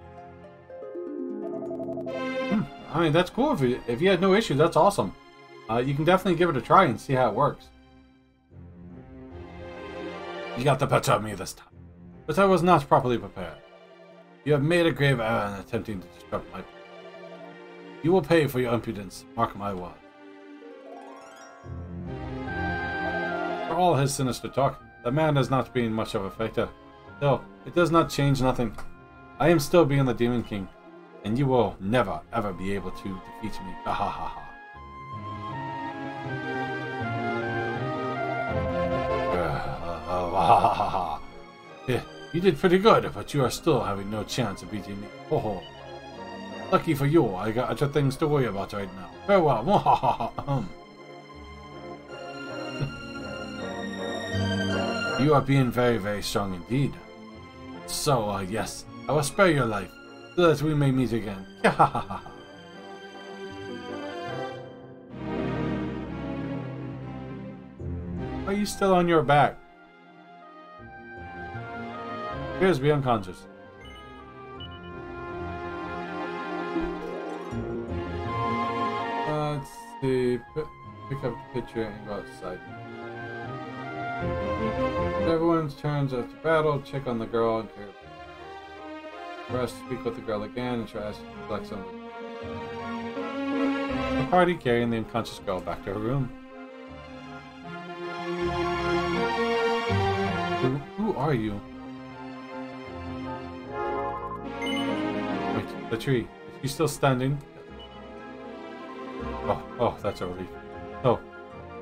I mean, that's cool. If you had no issue, that's awesome. You can definitely give it a try and see how it works. You got the better of me this time. But I was not properly prepared. You have made a grave error in attempting to disrupt my plan. You will pay for your impudence. Mark my word. For all his sinister talk, the man has not been much of a fighter. Still, it does not change nothing. I am still being the Demon King, and you will never ever be able to defeat me. Ha ha ha ha. Yeah, you did pretty good, but you are still having no chance of beating me. Ho ho. Lucky for you, I got other things to worry about right now. Farewell. You are being very strong indeed. So, yes, I will spare your life, so that we may meet again. Are you still on your back? Appears to be unconscious. Let's see. Pick up the picture and go outside. Everyone turns after battle, check on the girl and care. Rest, speak with the girl again, and try to collect something. The party carrying the unconscious girl back to her room. Who are you? Wait, the tree. Is she still standing? Oh, that's a relief. Oh,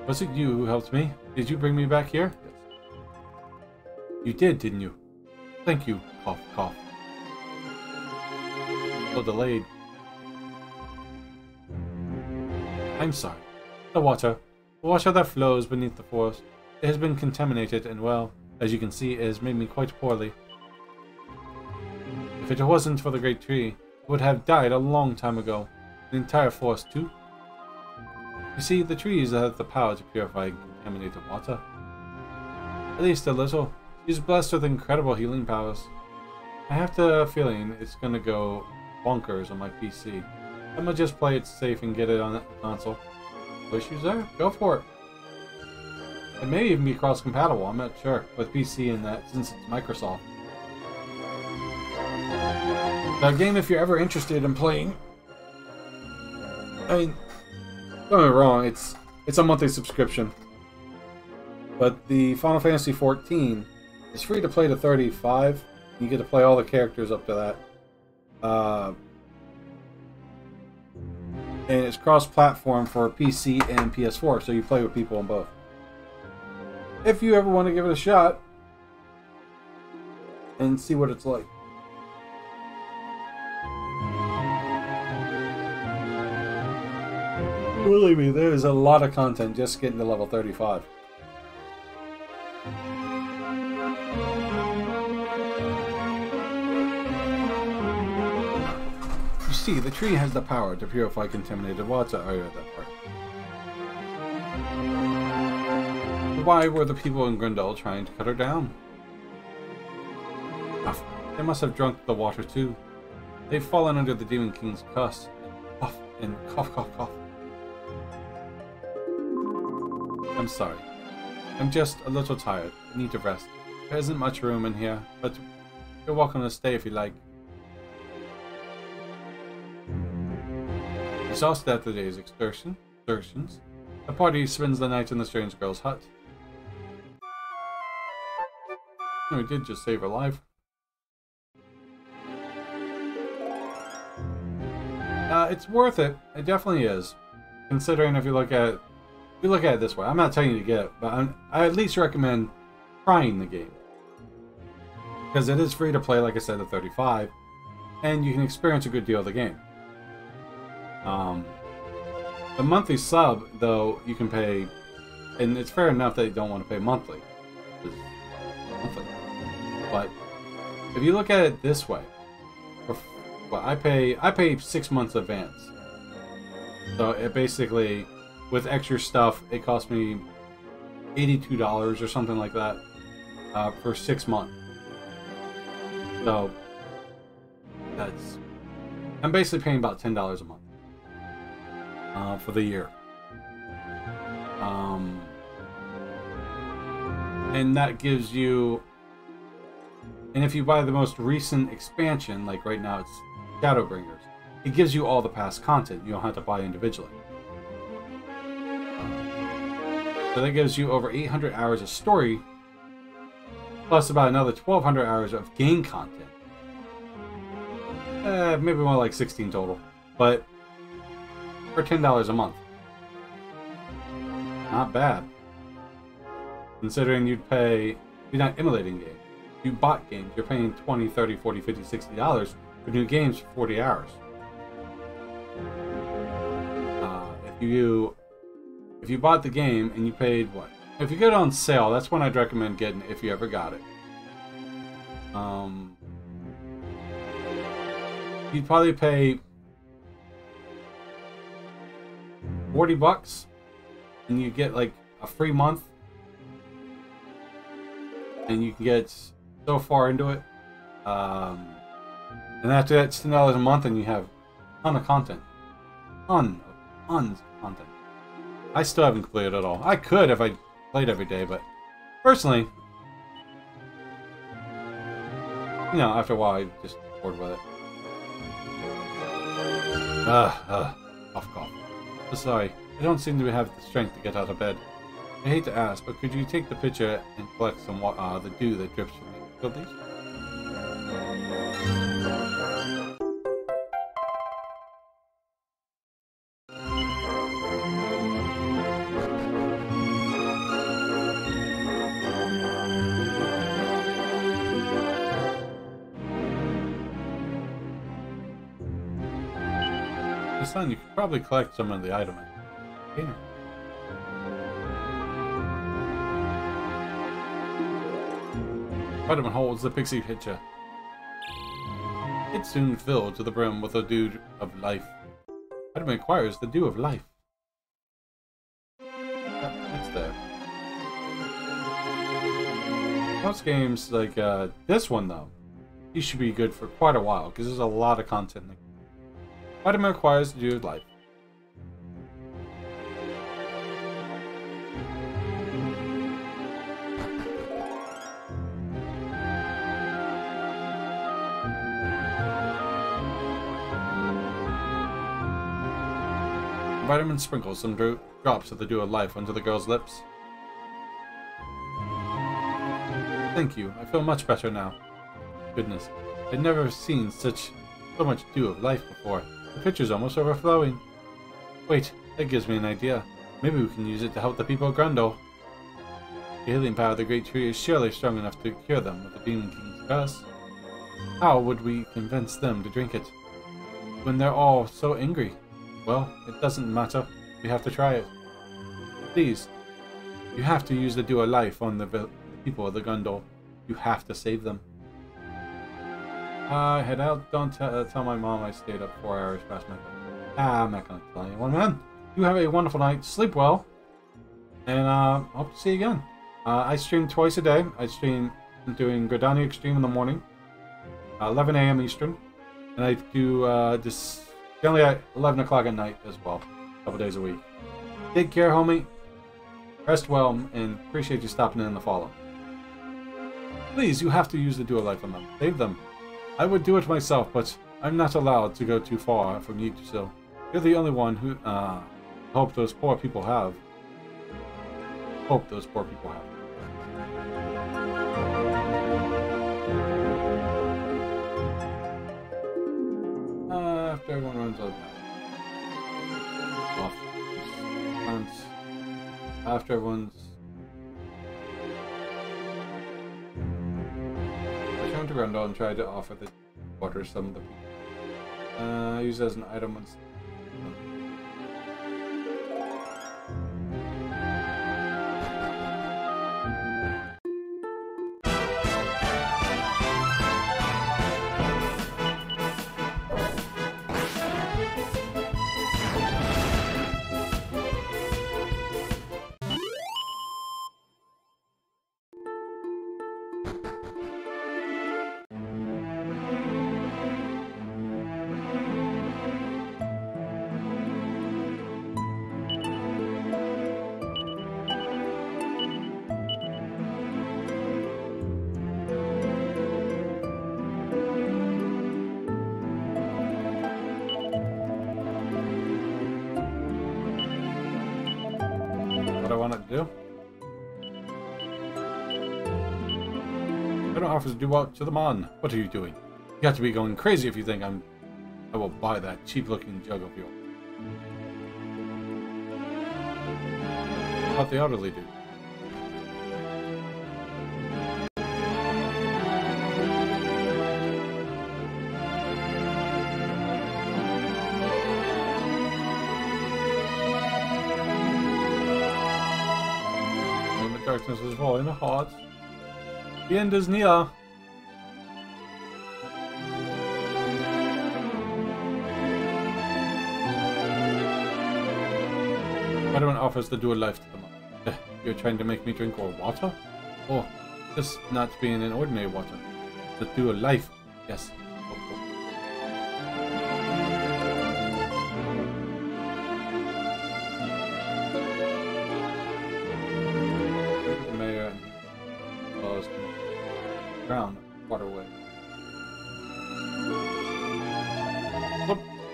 was it you who helped me? Did you bring me back here? Yes. You did, didn't you? Thank you. Cough, cough. So delayed. I'm sorry. The water that flows beneath the forest. It has been contaminated, and well, as you can see, it has made me quite poorly. If it wasn't for the great tree, I would have died a long time ago. The entire forest, too. You see, the trees have the power to purify contaminated water. At least a little. She's blessed with incredible healing powers. I have the feeling it's gonna go bonkers on my PC. I'm gonna just play it safe and get it on the console. No issues there? Go for it. It may even be cross-compatible, I'm not sure, with PC and that, since it's Microsoft. The game, if you're ever interested in playing, I mean, don't get me wrong, it's a monthly subscription. But the Final Fantasy XIV is free to play to 35. You get to play all the characters up to that. And it's cross-platform for PC and PS4, so you play with people on both. If you ever want to give it a shot and see what it's like. Believe me, there is a lot of content just getting to level 35. You see, the tree has the power to purify contaminated water. I read that part. Why were the people in Grendel trying to cut her down? They must have drunk the water too. They've fallen under the Demon King's curse. And cough, cough, cough. I'm sorry. I'm just a little tired. I need to rest. There isn't much room in here, but you're welcome to stay if you like. Exhausted after the day's exertions, the party spends the night in the strange girl's hut. We did just save her life. It's worth it. It definitely is. Considering if you look at it this way, I'm not telling you to get it, but I at least recommend trying the game. Because it is free to play, like I said, at 35, and you can experience a good deal of the game. The monthly sub, though, you can pay, and it's fair enough that you don't want to pay monthly. But if you look at it this way, well, I pay 6 months advance. So it basically, with extra stuff, it cost me $82 or something like that for 6 months. So I'm basically paying about $10 a month for the year. And that gives you, and if you buy the most recent expansion, like right now it's Shadowbringers, it gives you all the past content. You don't have to buy individually. So that gives you over 800 hours of story, plus about another 1,200 hours of game content. Maybe more like 16 total, but for $10 a month. Not bad. Considering you'd pay, you're not emulating games. If you bought games, you're paying $20, $30, $40, $50, $60 for new games for 40 hours. If you bought the game and you paid what? If you get it on sale, that's when I'd recommend getting it if you ever got it. You'd probably pay $40 and you get like a free month. And you can get so far into it. And after that, it's $10 a month and you have a ton of content. Tons of content. I still haven't completed it all. I could if I played every day, but personally, you know, after a while, I just bored with it. Cough, cough. Sorry, I don't seem to have the strength to get out of bed. I hate to ask, but could you take the picture and collect some the dew that drips from me? Go, please. Son, you could probably collect some of the item in the container. Vitamin holds the pixie pitcher. It's soon filled to the brim with the dew of life. Vitamin acquires the dew of life. It's there. Most games like this one, though, these should be good for quite a while because there's a lot of content. Vitamin acquires the dew of life. Vitamin sprinkles some drops of the dew of life onto the girl's lips. Thank you. I feel much better now. Goodness, I'd never seen so much dew of life before. The pitcher's almost overflowing. Wait, that gives me an idea. Maybe we can use it to help the people of Grundle. The healing power of the great tree is surely strong enough to cure them of the Demon King's curse. How would we convince them to drink it when they're all so angry? Well, it doesn't matter. We have to try it. Please, you have to use the dew of life on the people of the Grundle. You have to save them. Head out. Don't tell my mom I stayed up 4 hours past my bedtime. I'm not going to tell anyone, man. You have a wonderful night. Sleep well. And hope to see you again. I stream twice a day. I'm doing Gridania Extreme in the morning. 11 a.m. Eastern. And I do this generally at 11 o'clock at night as well. A couple days a week. Take care, homie. Rest well, and appreciate you stopping in the follow. Please, you have to use the dew of life on them. Save them. I would do it myself, but I'm not allowed to go too far from Yggdrasil. You're the only one who hope those poor people have. Hope those poor people have. After everyone runs out. After everyone's returned to Grundle and tried to offer the water to some of the people. Use it as an item once. What I want to do? I don't offer to do out to the man. What are you doing? You got to be going crazy if you think I will buy that cheap-looking jug of yours. What the elderly do? Darkness is falling hard. The end is near. Everyone offers the dew of life to them. You're trying to make me drink more water? Oh, this not being an ordinary water. The dew of life. Yes. Ground waterway.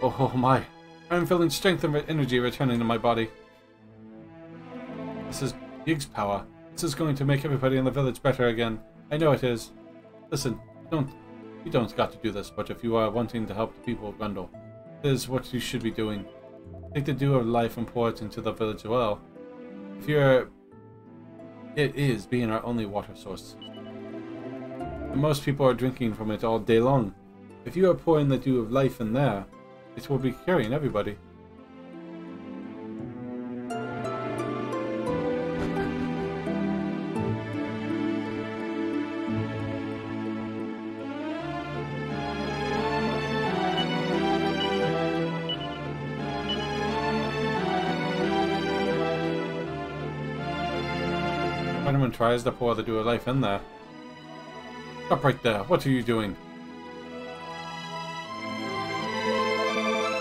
Oh my! I'm feeling strength and energy returning to my body. This is Ygg's power. This is going to make everybody in the village better again. I know it is. Listen, you don't got to do this, but if you are wanting to help the people of Grundle, this is what you should be doing. Take the dew of life and pour it into the village as well. It is being our only water source. And most people are drinking from it all day long. If you are pouring the dew of life in there, it will be curing everybody. If anyone tries to pour the dew of life in there. Stop right there. What are you doing?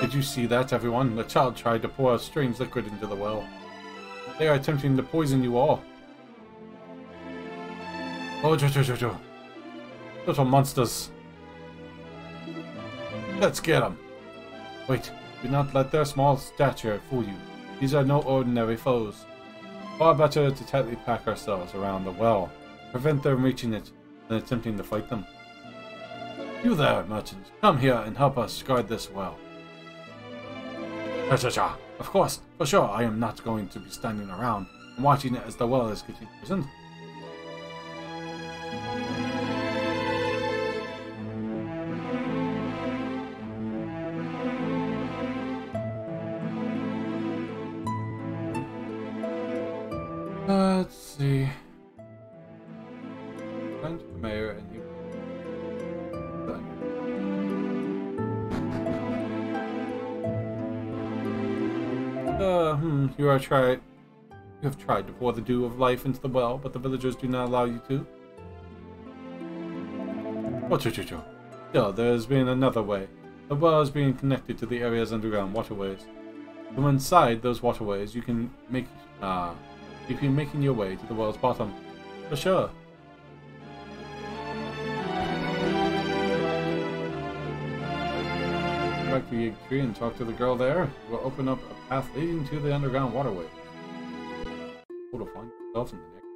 Did you see that, everyone? The child tried to pour a strange liquid into the well. They are attempting to poison you all. Oh, Jojo. Little monsters. Let's get them. Wait, do not let their small stature fool you. These are no ordinary foes. Far better to tightly pack ourselves around the well, prevent them reaching it, than attempting to fight them. You there, merchant, come here and help us guard this well. Cha-cha-cha. Of course, for sure, I am not going to be standing around and watching it as the well is getting poisoned. Let's see. Went to the mayor and he you have tried to pour the dew of life into the well, but the villagers do not allow you to. Oh, still, there has been another way. The well is being connected to the area's underground waterways. From inside those waterways, you can making your way to the well's bottom. For sure. Go back to the tree and talk to the girl there. We'll open up a path leading to the underground waterway. Hold to find yourself in the next.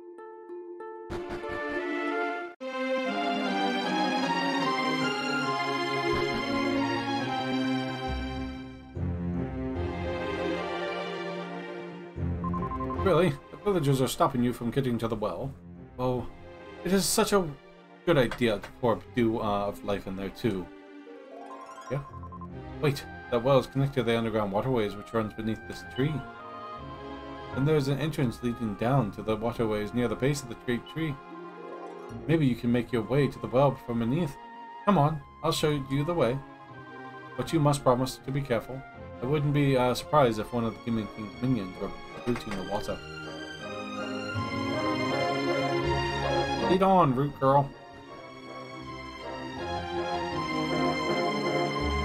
Really? The villagers are stopping you from getting to the well. Oh, it is such a good idea to pour dew of life in there too. Yeah? Wait, that well is connected to the underground waterways which runs beneath this tree. And there is an entrance leading down to the waterways near the base of the great tree. Maybe you can make your way to the well from beneath. Come on, I'll show you the way. But you must promise to be careful. I wouldn't be surprised if one of the Demon King's minions were polluting the water. Lead on, Root Girl.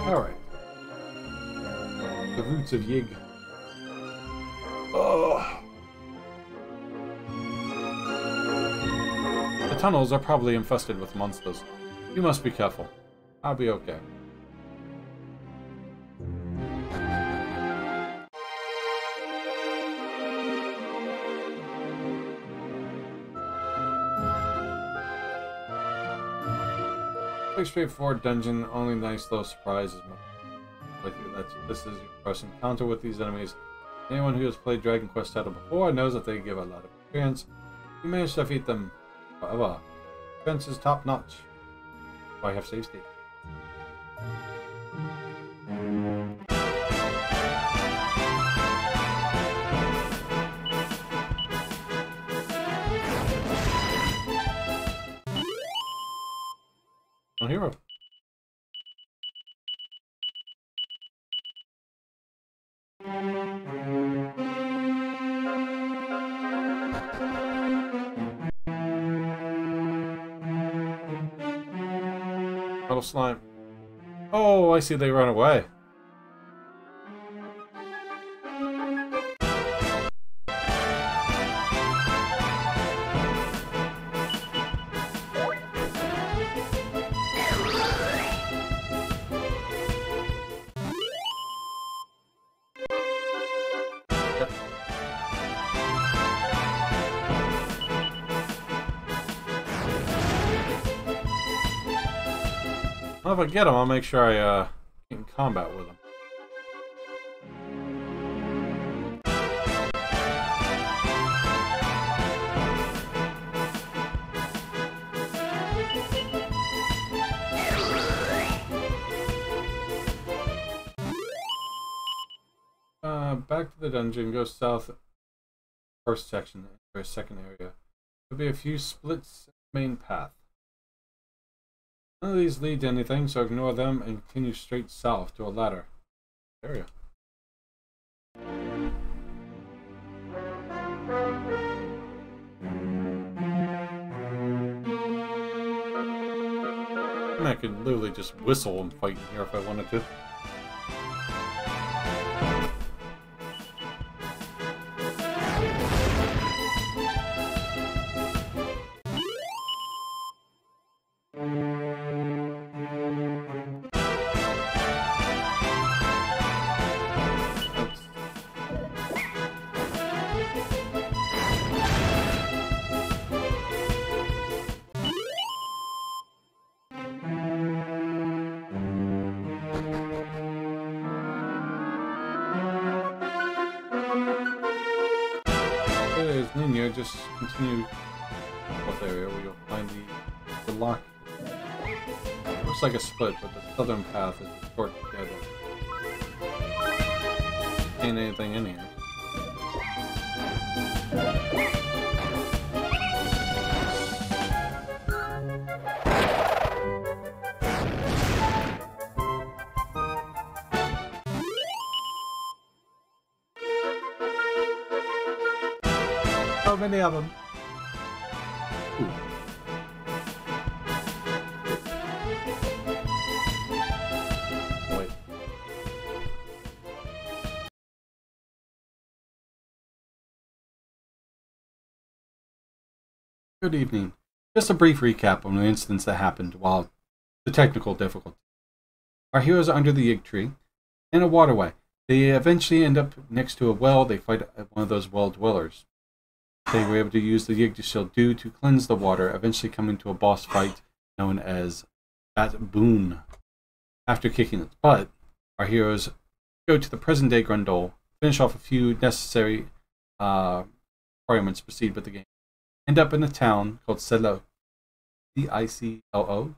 Alright. The roots of Yig. Oh. The tunnels are probably infested with monsters. You must be careful. I'll be okay. Pretty straightforward dungeon, only nice little surprises. This is your first encounter with these enemies. Anyone who has played Dragon Quest title before knows that they give a lot of experience. You managed to defeat them. However, defense is top notch. I have save state. Oh, hero. Little slime. Oh, I see they run away. Well, if I get him, I'll make sure I get in combat with him. Back to the dungeon, go south, first section, or second area. There'll be a few splits in the main path. None of these lead to anything, so ignore them and continue straight south to a ladder area. could literally just whistle and fight in here if I wanted to. Just continue what area where you'll find the lock. It looks like a split, but the southern path is short together. Ain't anything in here. So many of them. Ooh. Wait. Good evening. Just a brief recap on the incidents that happened while the technical difficulty. Our heroes are under the Yig tree in a waterway. They eventually end up next to a well. They fight one of those well dwellers. They were able to use the Yggdrasil dew to cleanse the water, eventually coming to a boss fight known as Bat Boon. After kicking its butt, our heroes go to the present-day Grundle, finish off a few necessary requirements to proceed with the game, end up in a town called Celo, C-I-C-L-O,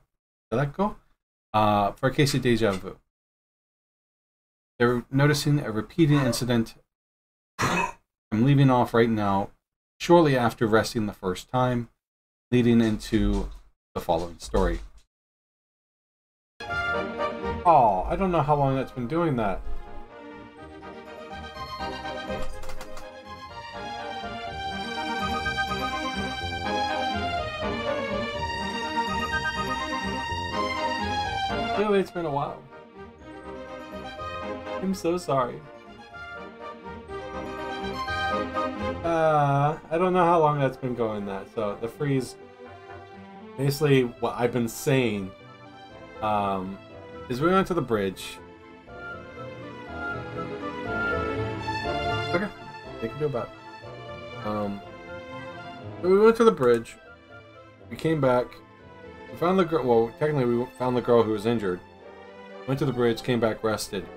Celeco, for a case of deja vu. They're noticing a repeating incident. I'm leaving off right now, shortly after resting the first time, leading into the following story. Oh, I don't know how long that's been doing that. Really, it's been a while. I'm so sorry. I don't know how long that's been going that. So the freeze, basically what I've been saying, is we went to the bridge. Okay, they can do about it. So we went to the bridge. We came back. We found the girl. Well, technically, we found the girl who was injured. Went to the bridge, came back, rested.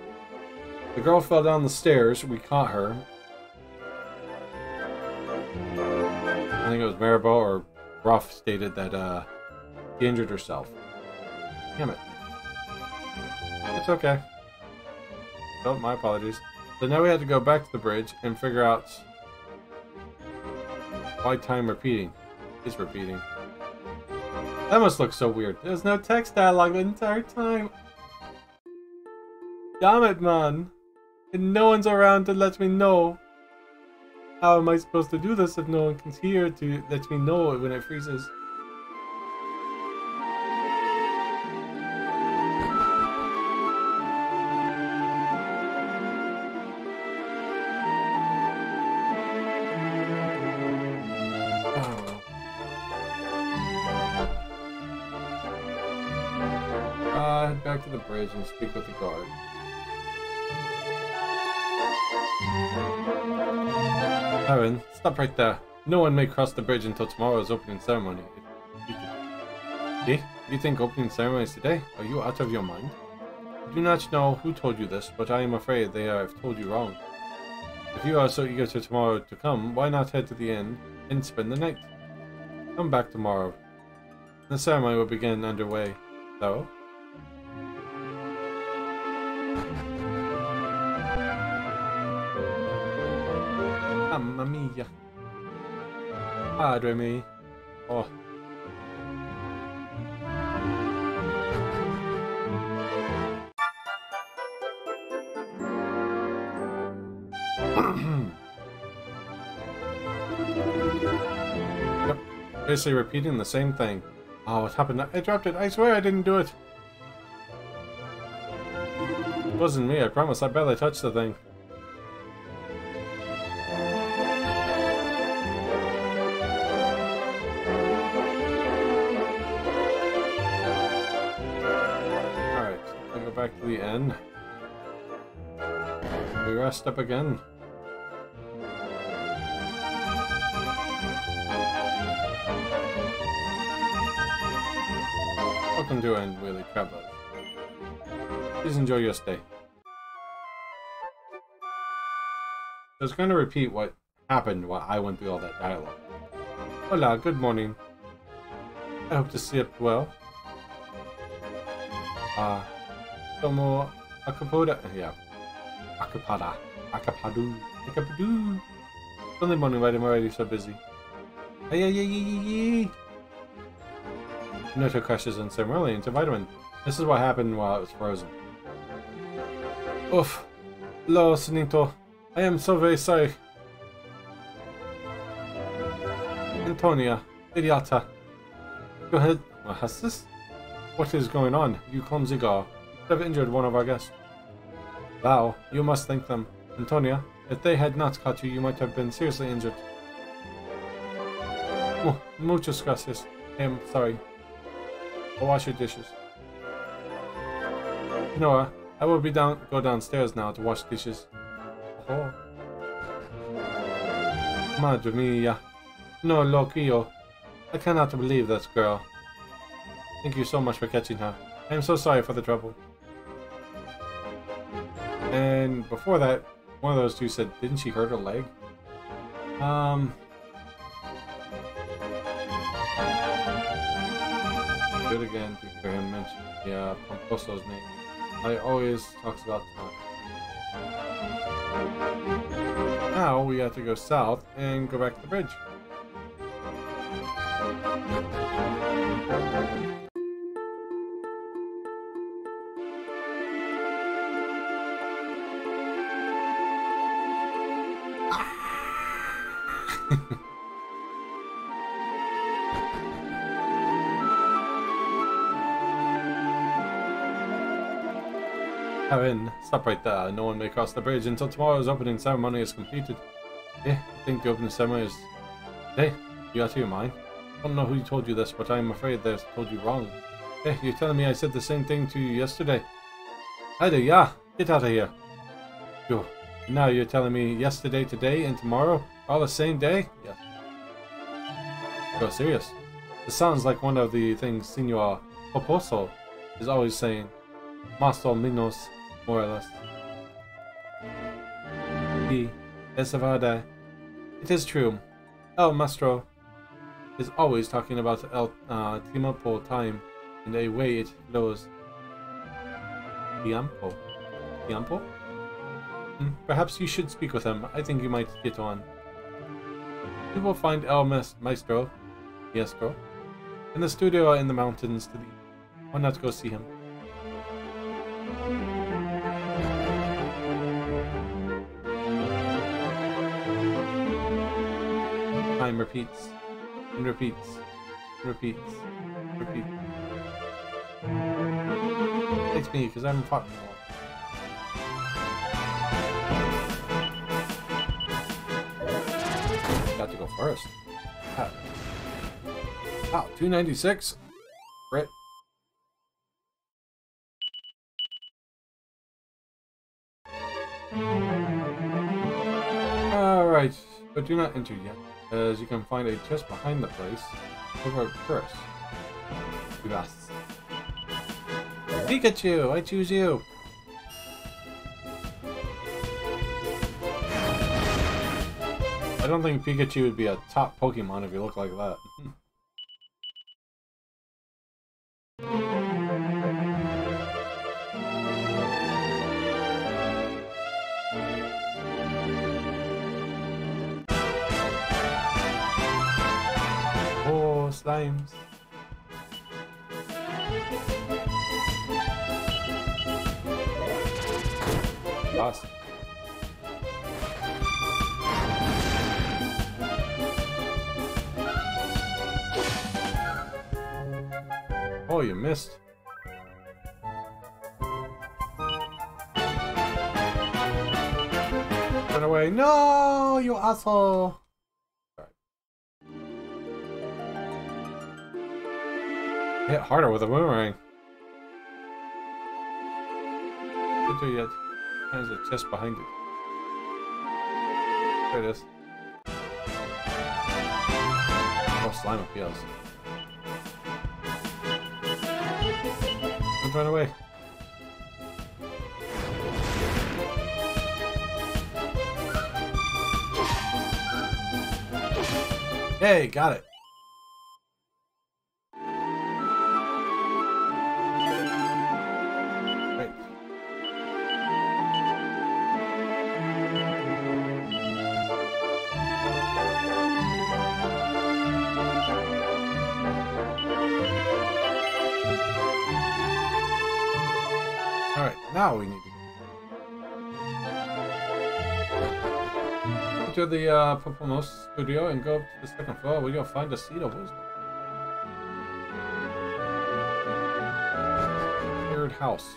The girl fell down the stairs. We caught her. I think it was Maribel or Ruff stated that she injured herself. Damn it. It's okay. Oh, my apologies. So now we had to go back to the bridge and figure out why time repeating is repeating. That must look so weird. There's no text dialogue the entire time. Damn it, man. And no one's around to let me know. How am I supposed to do this if no one can hear to let me know when it freezes? Head back to the bridge and speak with the guard. Aaron, stop right there. No one may cross the bridge until tomorrow's opening ceremony. Eh? You think opening ceremony is today? Are you out of your mind? I do not know who told you this, but I am afraid they have told you wrong. If you are so eager for tomorrow to come, why not head to the inn and spend the night? Come back tomorrow. The ceremony will begin underway. So? Mamma mia. Padre me. Oh. Yep. Basically repeating the same thing. Oh, what happened? I dropped it. I swear I didn't do it. It wasn't me, I promise. I barely touched the thing. Alright, I'll go back to the end. We rest up again. Welcome to End, Wheelie Traveler. Please enjoy your stay. I was going to repeat what happened while I went through all that dialogue. Hola, good morning. I hope to sleep well. Como acapoda. Yeah. Acapada. Acapadu. Acapadu. Sunday morning, right? I'm already so busy. Ay. Noto crashes in Summerly into Vitamin. This is what happened while it was frozen. Oof. Lo, Sinito. I am so very sorry. Antonia. Idiota. Go ahead. What's this? What is going on? You clumsy girl. You could have injured one of our guests. Wow, you must thank them. Antonia, if they had not caught you, you might have been seriously injured. Oh, muchas gracias. I am sorry. I'll wash your dishes. Noah, I will go downstairs now to wash dishes. Oh. Madre mia. No, loquillo. I cannot believe this girl. Thank you so much for catching her. I am so sorry for the trouble. And before that, one of those two said, didn't she hurt her leg? Good again to hear him mention Pomposo's name. I always talks about time. Now we have to go south and go back to the bridge. Kevin, stop right there. No one may cross the bridge until tomorrow's opening ceremony is completed. I think the opening ceremony is... you out of your mind? I don't know who told you this, but I'm afraid they told you wrong. You're telling me I said the same thing to you yesterday? Yeah, get out of here. Yo, now you're telling me yesterday, today, and tomorrow are all the same day? Yes. You're serious. This sounds like one of the things Senor Pomposo is always saying. Más o menos, more or less. Es verdad. It is true. El Maestro is always talking about el tiempo, time, and the way it flows. Tiempo? Tiempo? Perhaps you should speak with him. I think you might get on. You will find El Maestro, in the studio in the mountains to the east. Why not go see him? Time repeats, and repeats, and repeats, and repeats. Takes me, because I'm fucking old. Got to go first. Wow, 296? Crit. Alright, but do not enter yet, as you can find a chest behind the place over at first. Yes. Pikachu, I choose you! I don't think Pikachu would be a top Pokemon if you look like that. Oh, slimes. Lost. Oh, you missed. away. No, you asshole. Right. Hit harder with a boomerang. Can't do it yet. There's a chest behind it. There it is. Oh, slime appeals. Don't run away. Hey, got it. Right. Alright, now we need to to the Popomos studio and go up to the second floor. We gotta find a seat of wisdom. Third house.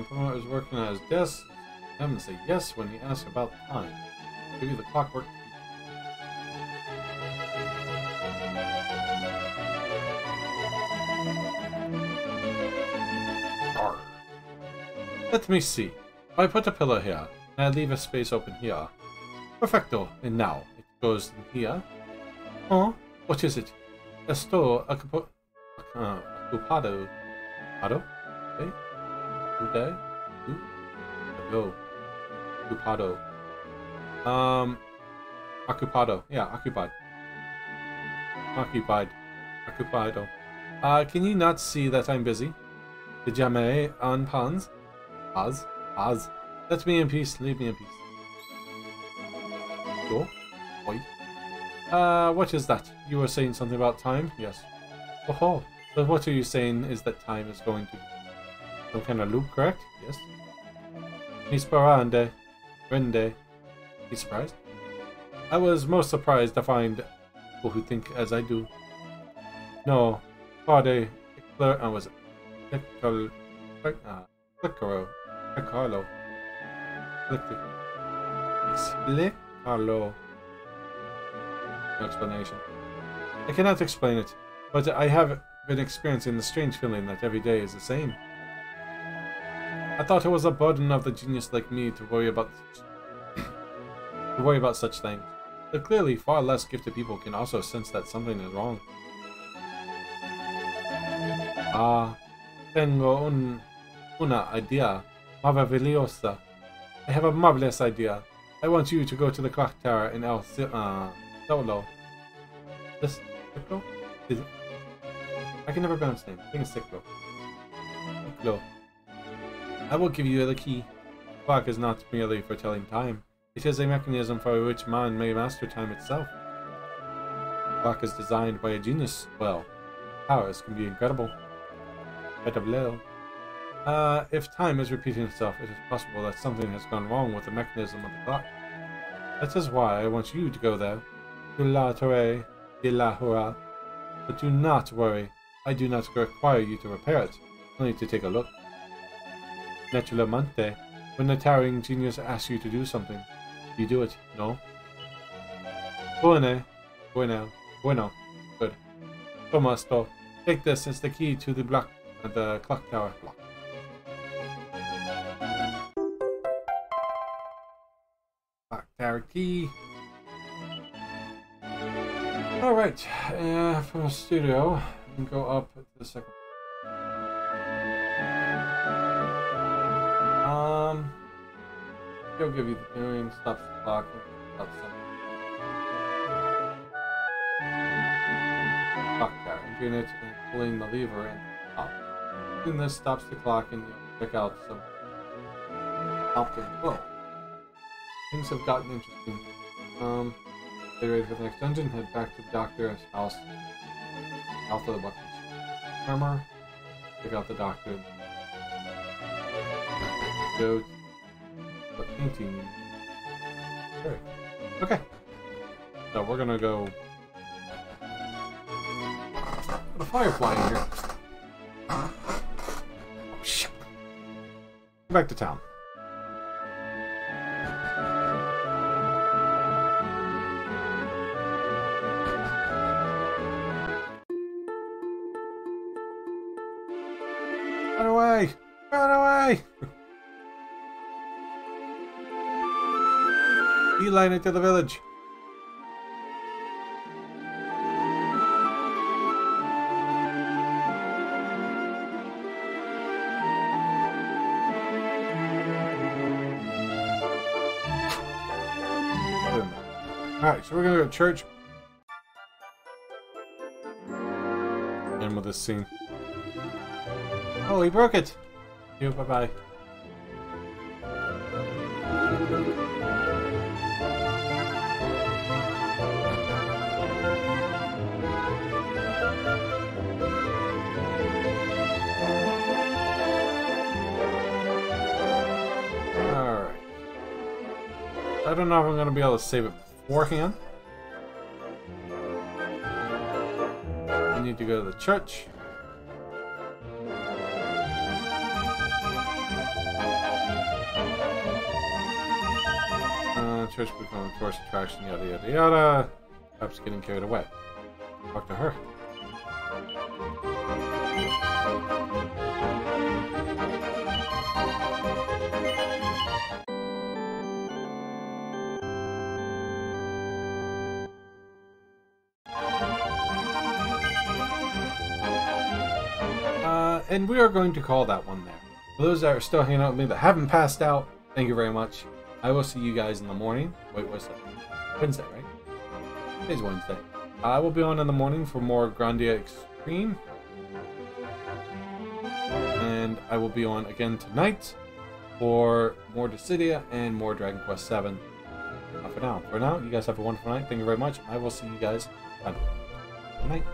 Pomo is working on his desk. Have him say yes when he asks about time. Give you the clockwork. Let me see. I put a pillow here, and I leave a space open here. Perfecto. And now, it goes in here. Oh, what is it? Esto ocupado. Ocupado? Okay. Ude? Go. Ocupado. Ocupado. Yeah, occupied. Occupied. Occupado. Can you not see that I'm busy? The Jame on pawns? Paz. Let me in peace. Leave me in peace. Go. Oi. What is that? You were saying something about time? Yes. Oh, so what are you saying is that time is going to be some kind of loop, correct? Yes. Mi sperande. Rende. Be surprised? I was most surprised to find people who think as I do. No. Pade. I was Flickaro. Carlo. Carlo. No explanation. I cannot explain it, but I have been experiencing the strange feeling that every day is the same. I thought it was a burden of the genius like me to worry about such things. But clearly, far less gifted people can also sense that something is wrong. Tengo una idea. Maravillosa. I have a marvelous idea. I want you to go to the clock tower in El Solo. This Ciclo? Is it? I can never pronounce his name. I think it's Ciclo. Ciclo. I will give you the key. The clock is not merely for telling time. It is a mechanism for which man may master time itself. The clock is designed by a genius. Well, powers can be incredible. Incredible. If time is repeating itself, it is possible that something has gone wrong with the mechanism of the clock. That is why I want you to go there, to La Torre de la Hora. But do not worry, I do not require you to repair it, only to take a look. Naturalmente, when the towering genius asks you to do something, you do it, no? Bueno. Good. Toma esto. Take this, it's the key to the clock tower block. Tower key. Alright, from the studio, we can go up to the second. He'll give you the doing, stops the clock, and stops something. Clock tower, entering it and pulling the lever and up. Doing this stops the clock and you pick out some optic flow. Things have gotten interesting. Get ready for the next dungeon, head back to the doctor's house. South of the buckets. Armor. Check out the doctor. Go to the painting. Sure. Okay. So we're gonna go... Put a firefly in here. Oh, shit. Go back to town. Run away! Run away! Beeline it to the village. Alright, so we're gonna go to church. End with this scene. Oh, he broke it! You, bye-bye. Alright. I don't know if I'm going to be able to save it beforehand. I need to go to the church. Church becoming a tourist attraction, yada yada yada. Perhaps getting carried away. Talk to her. And we are going to call that one there. For those that are still hanging out with me that haven't passed out, thank you very much. I will see you guys in the morning. Wait, what's that? Wednesday, right? Today's Wednesday. I will be on in the morning for more Grandia Extreme. And I will be on again tonight for more Dissidia and more Dragon Quest VII. For now, you guys have a wonderful night. Thank you very much. I will see you guys. Bye. Good night.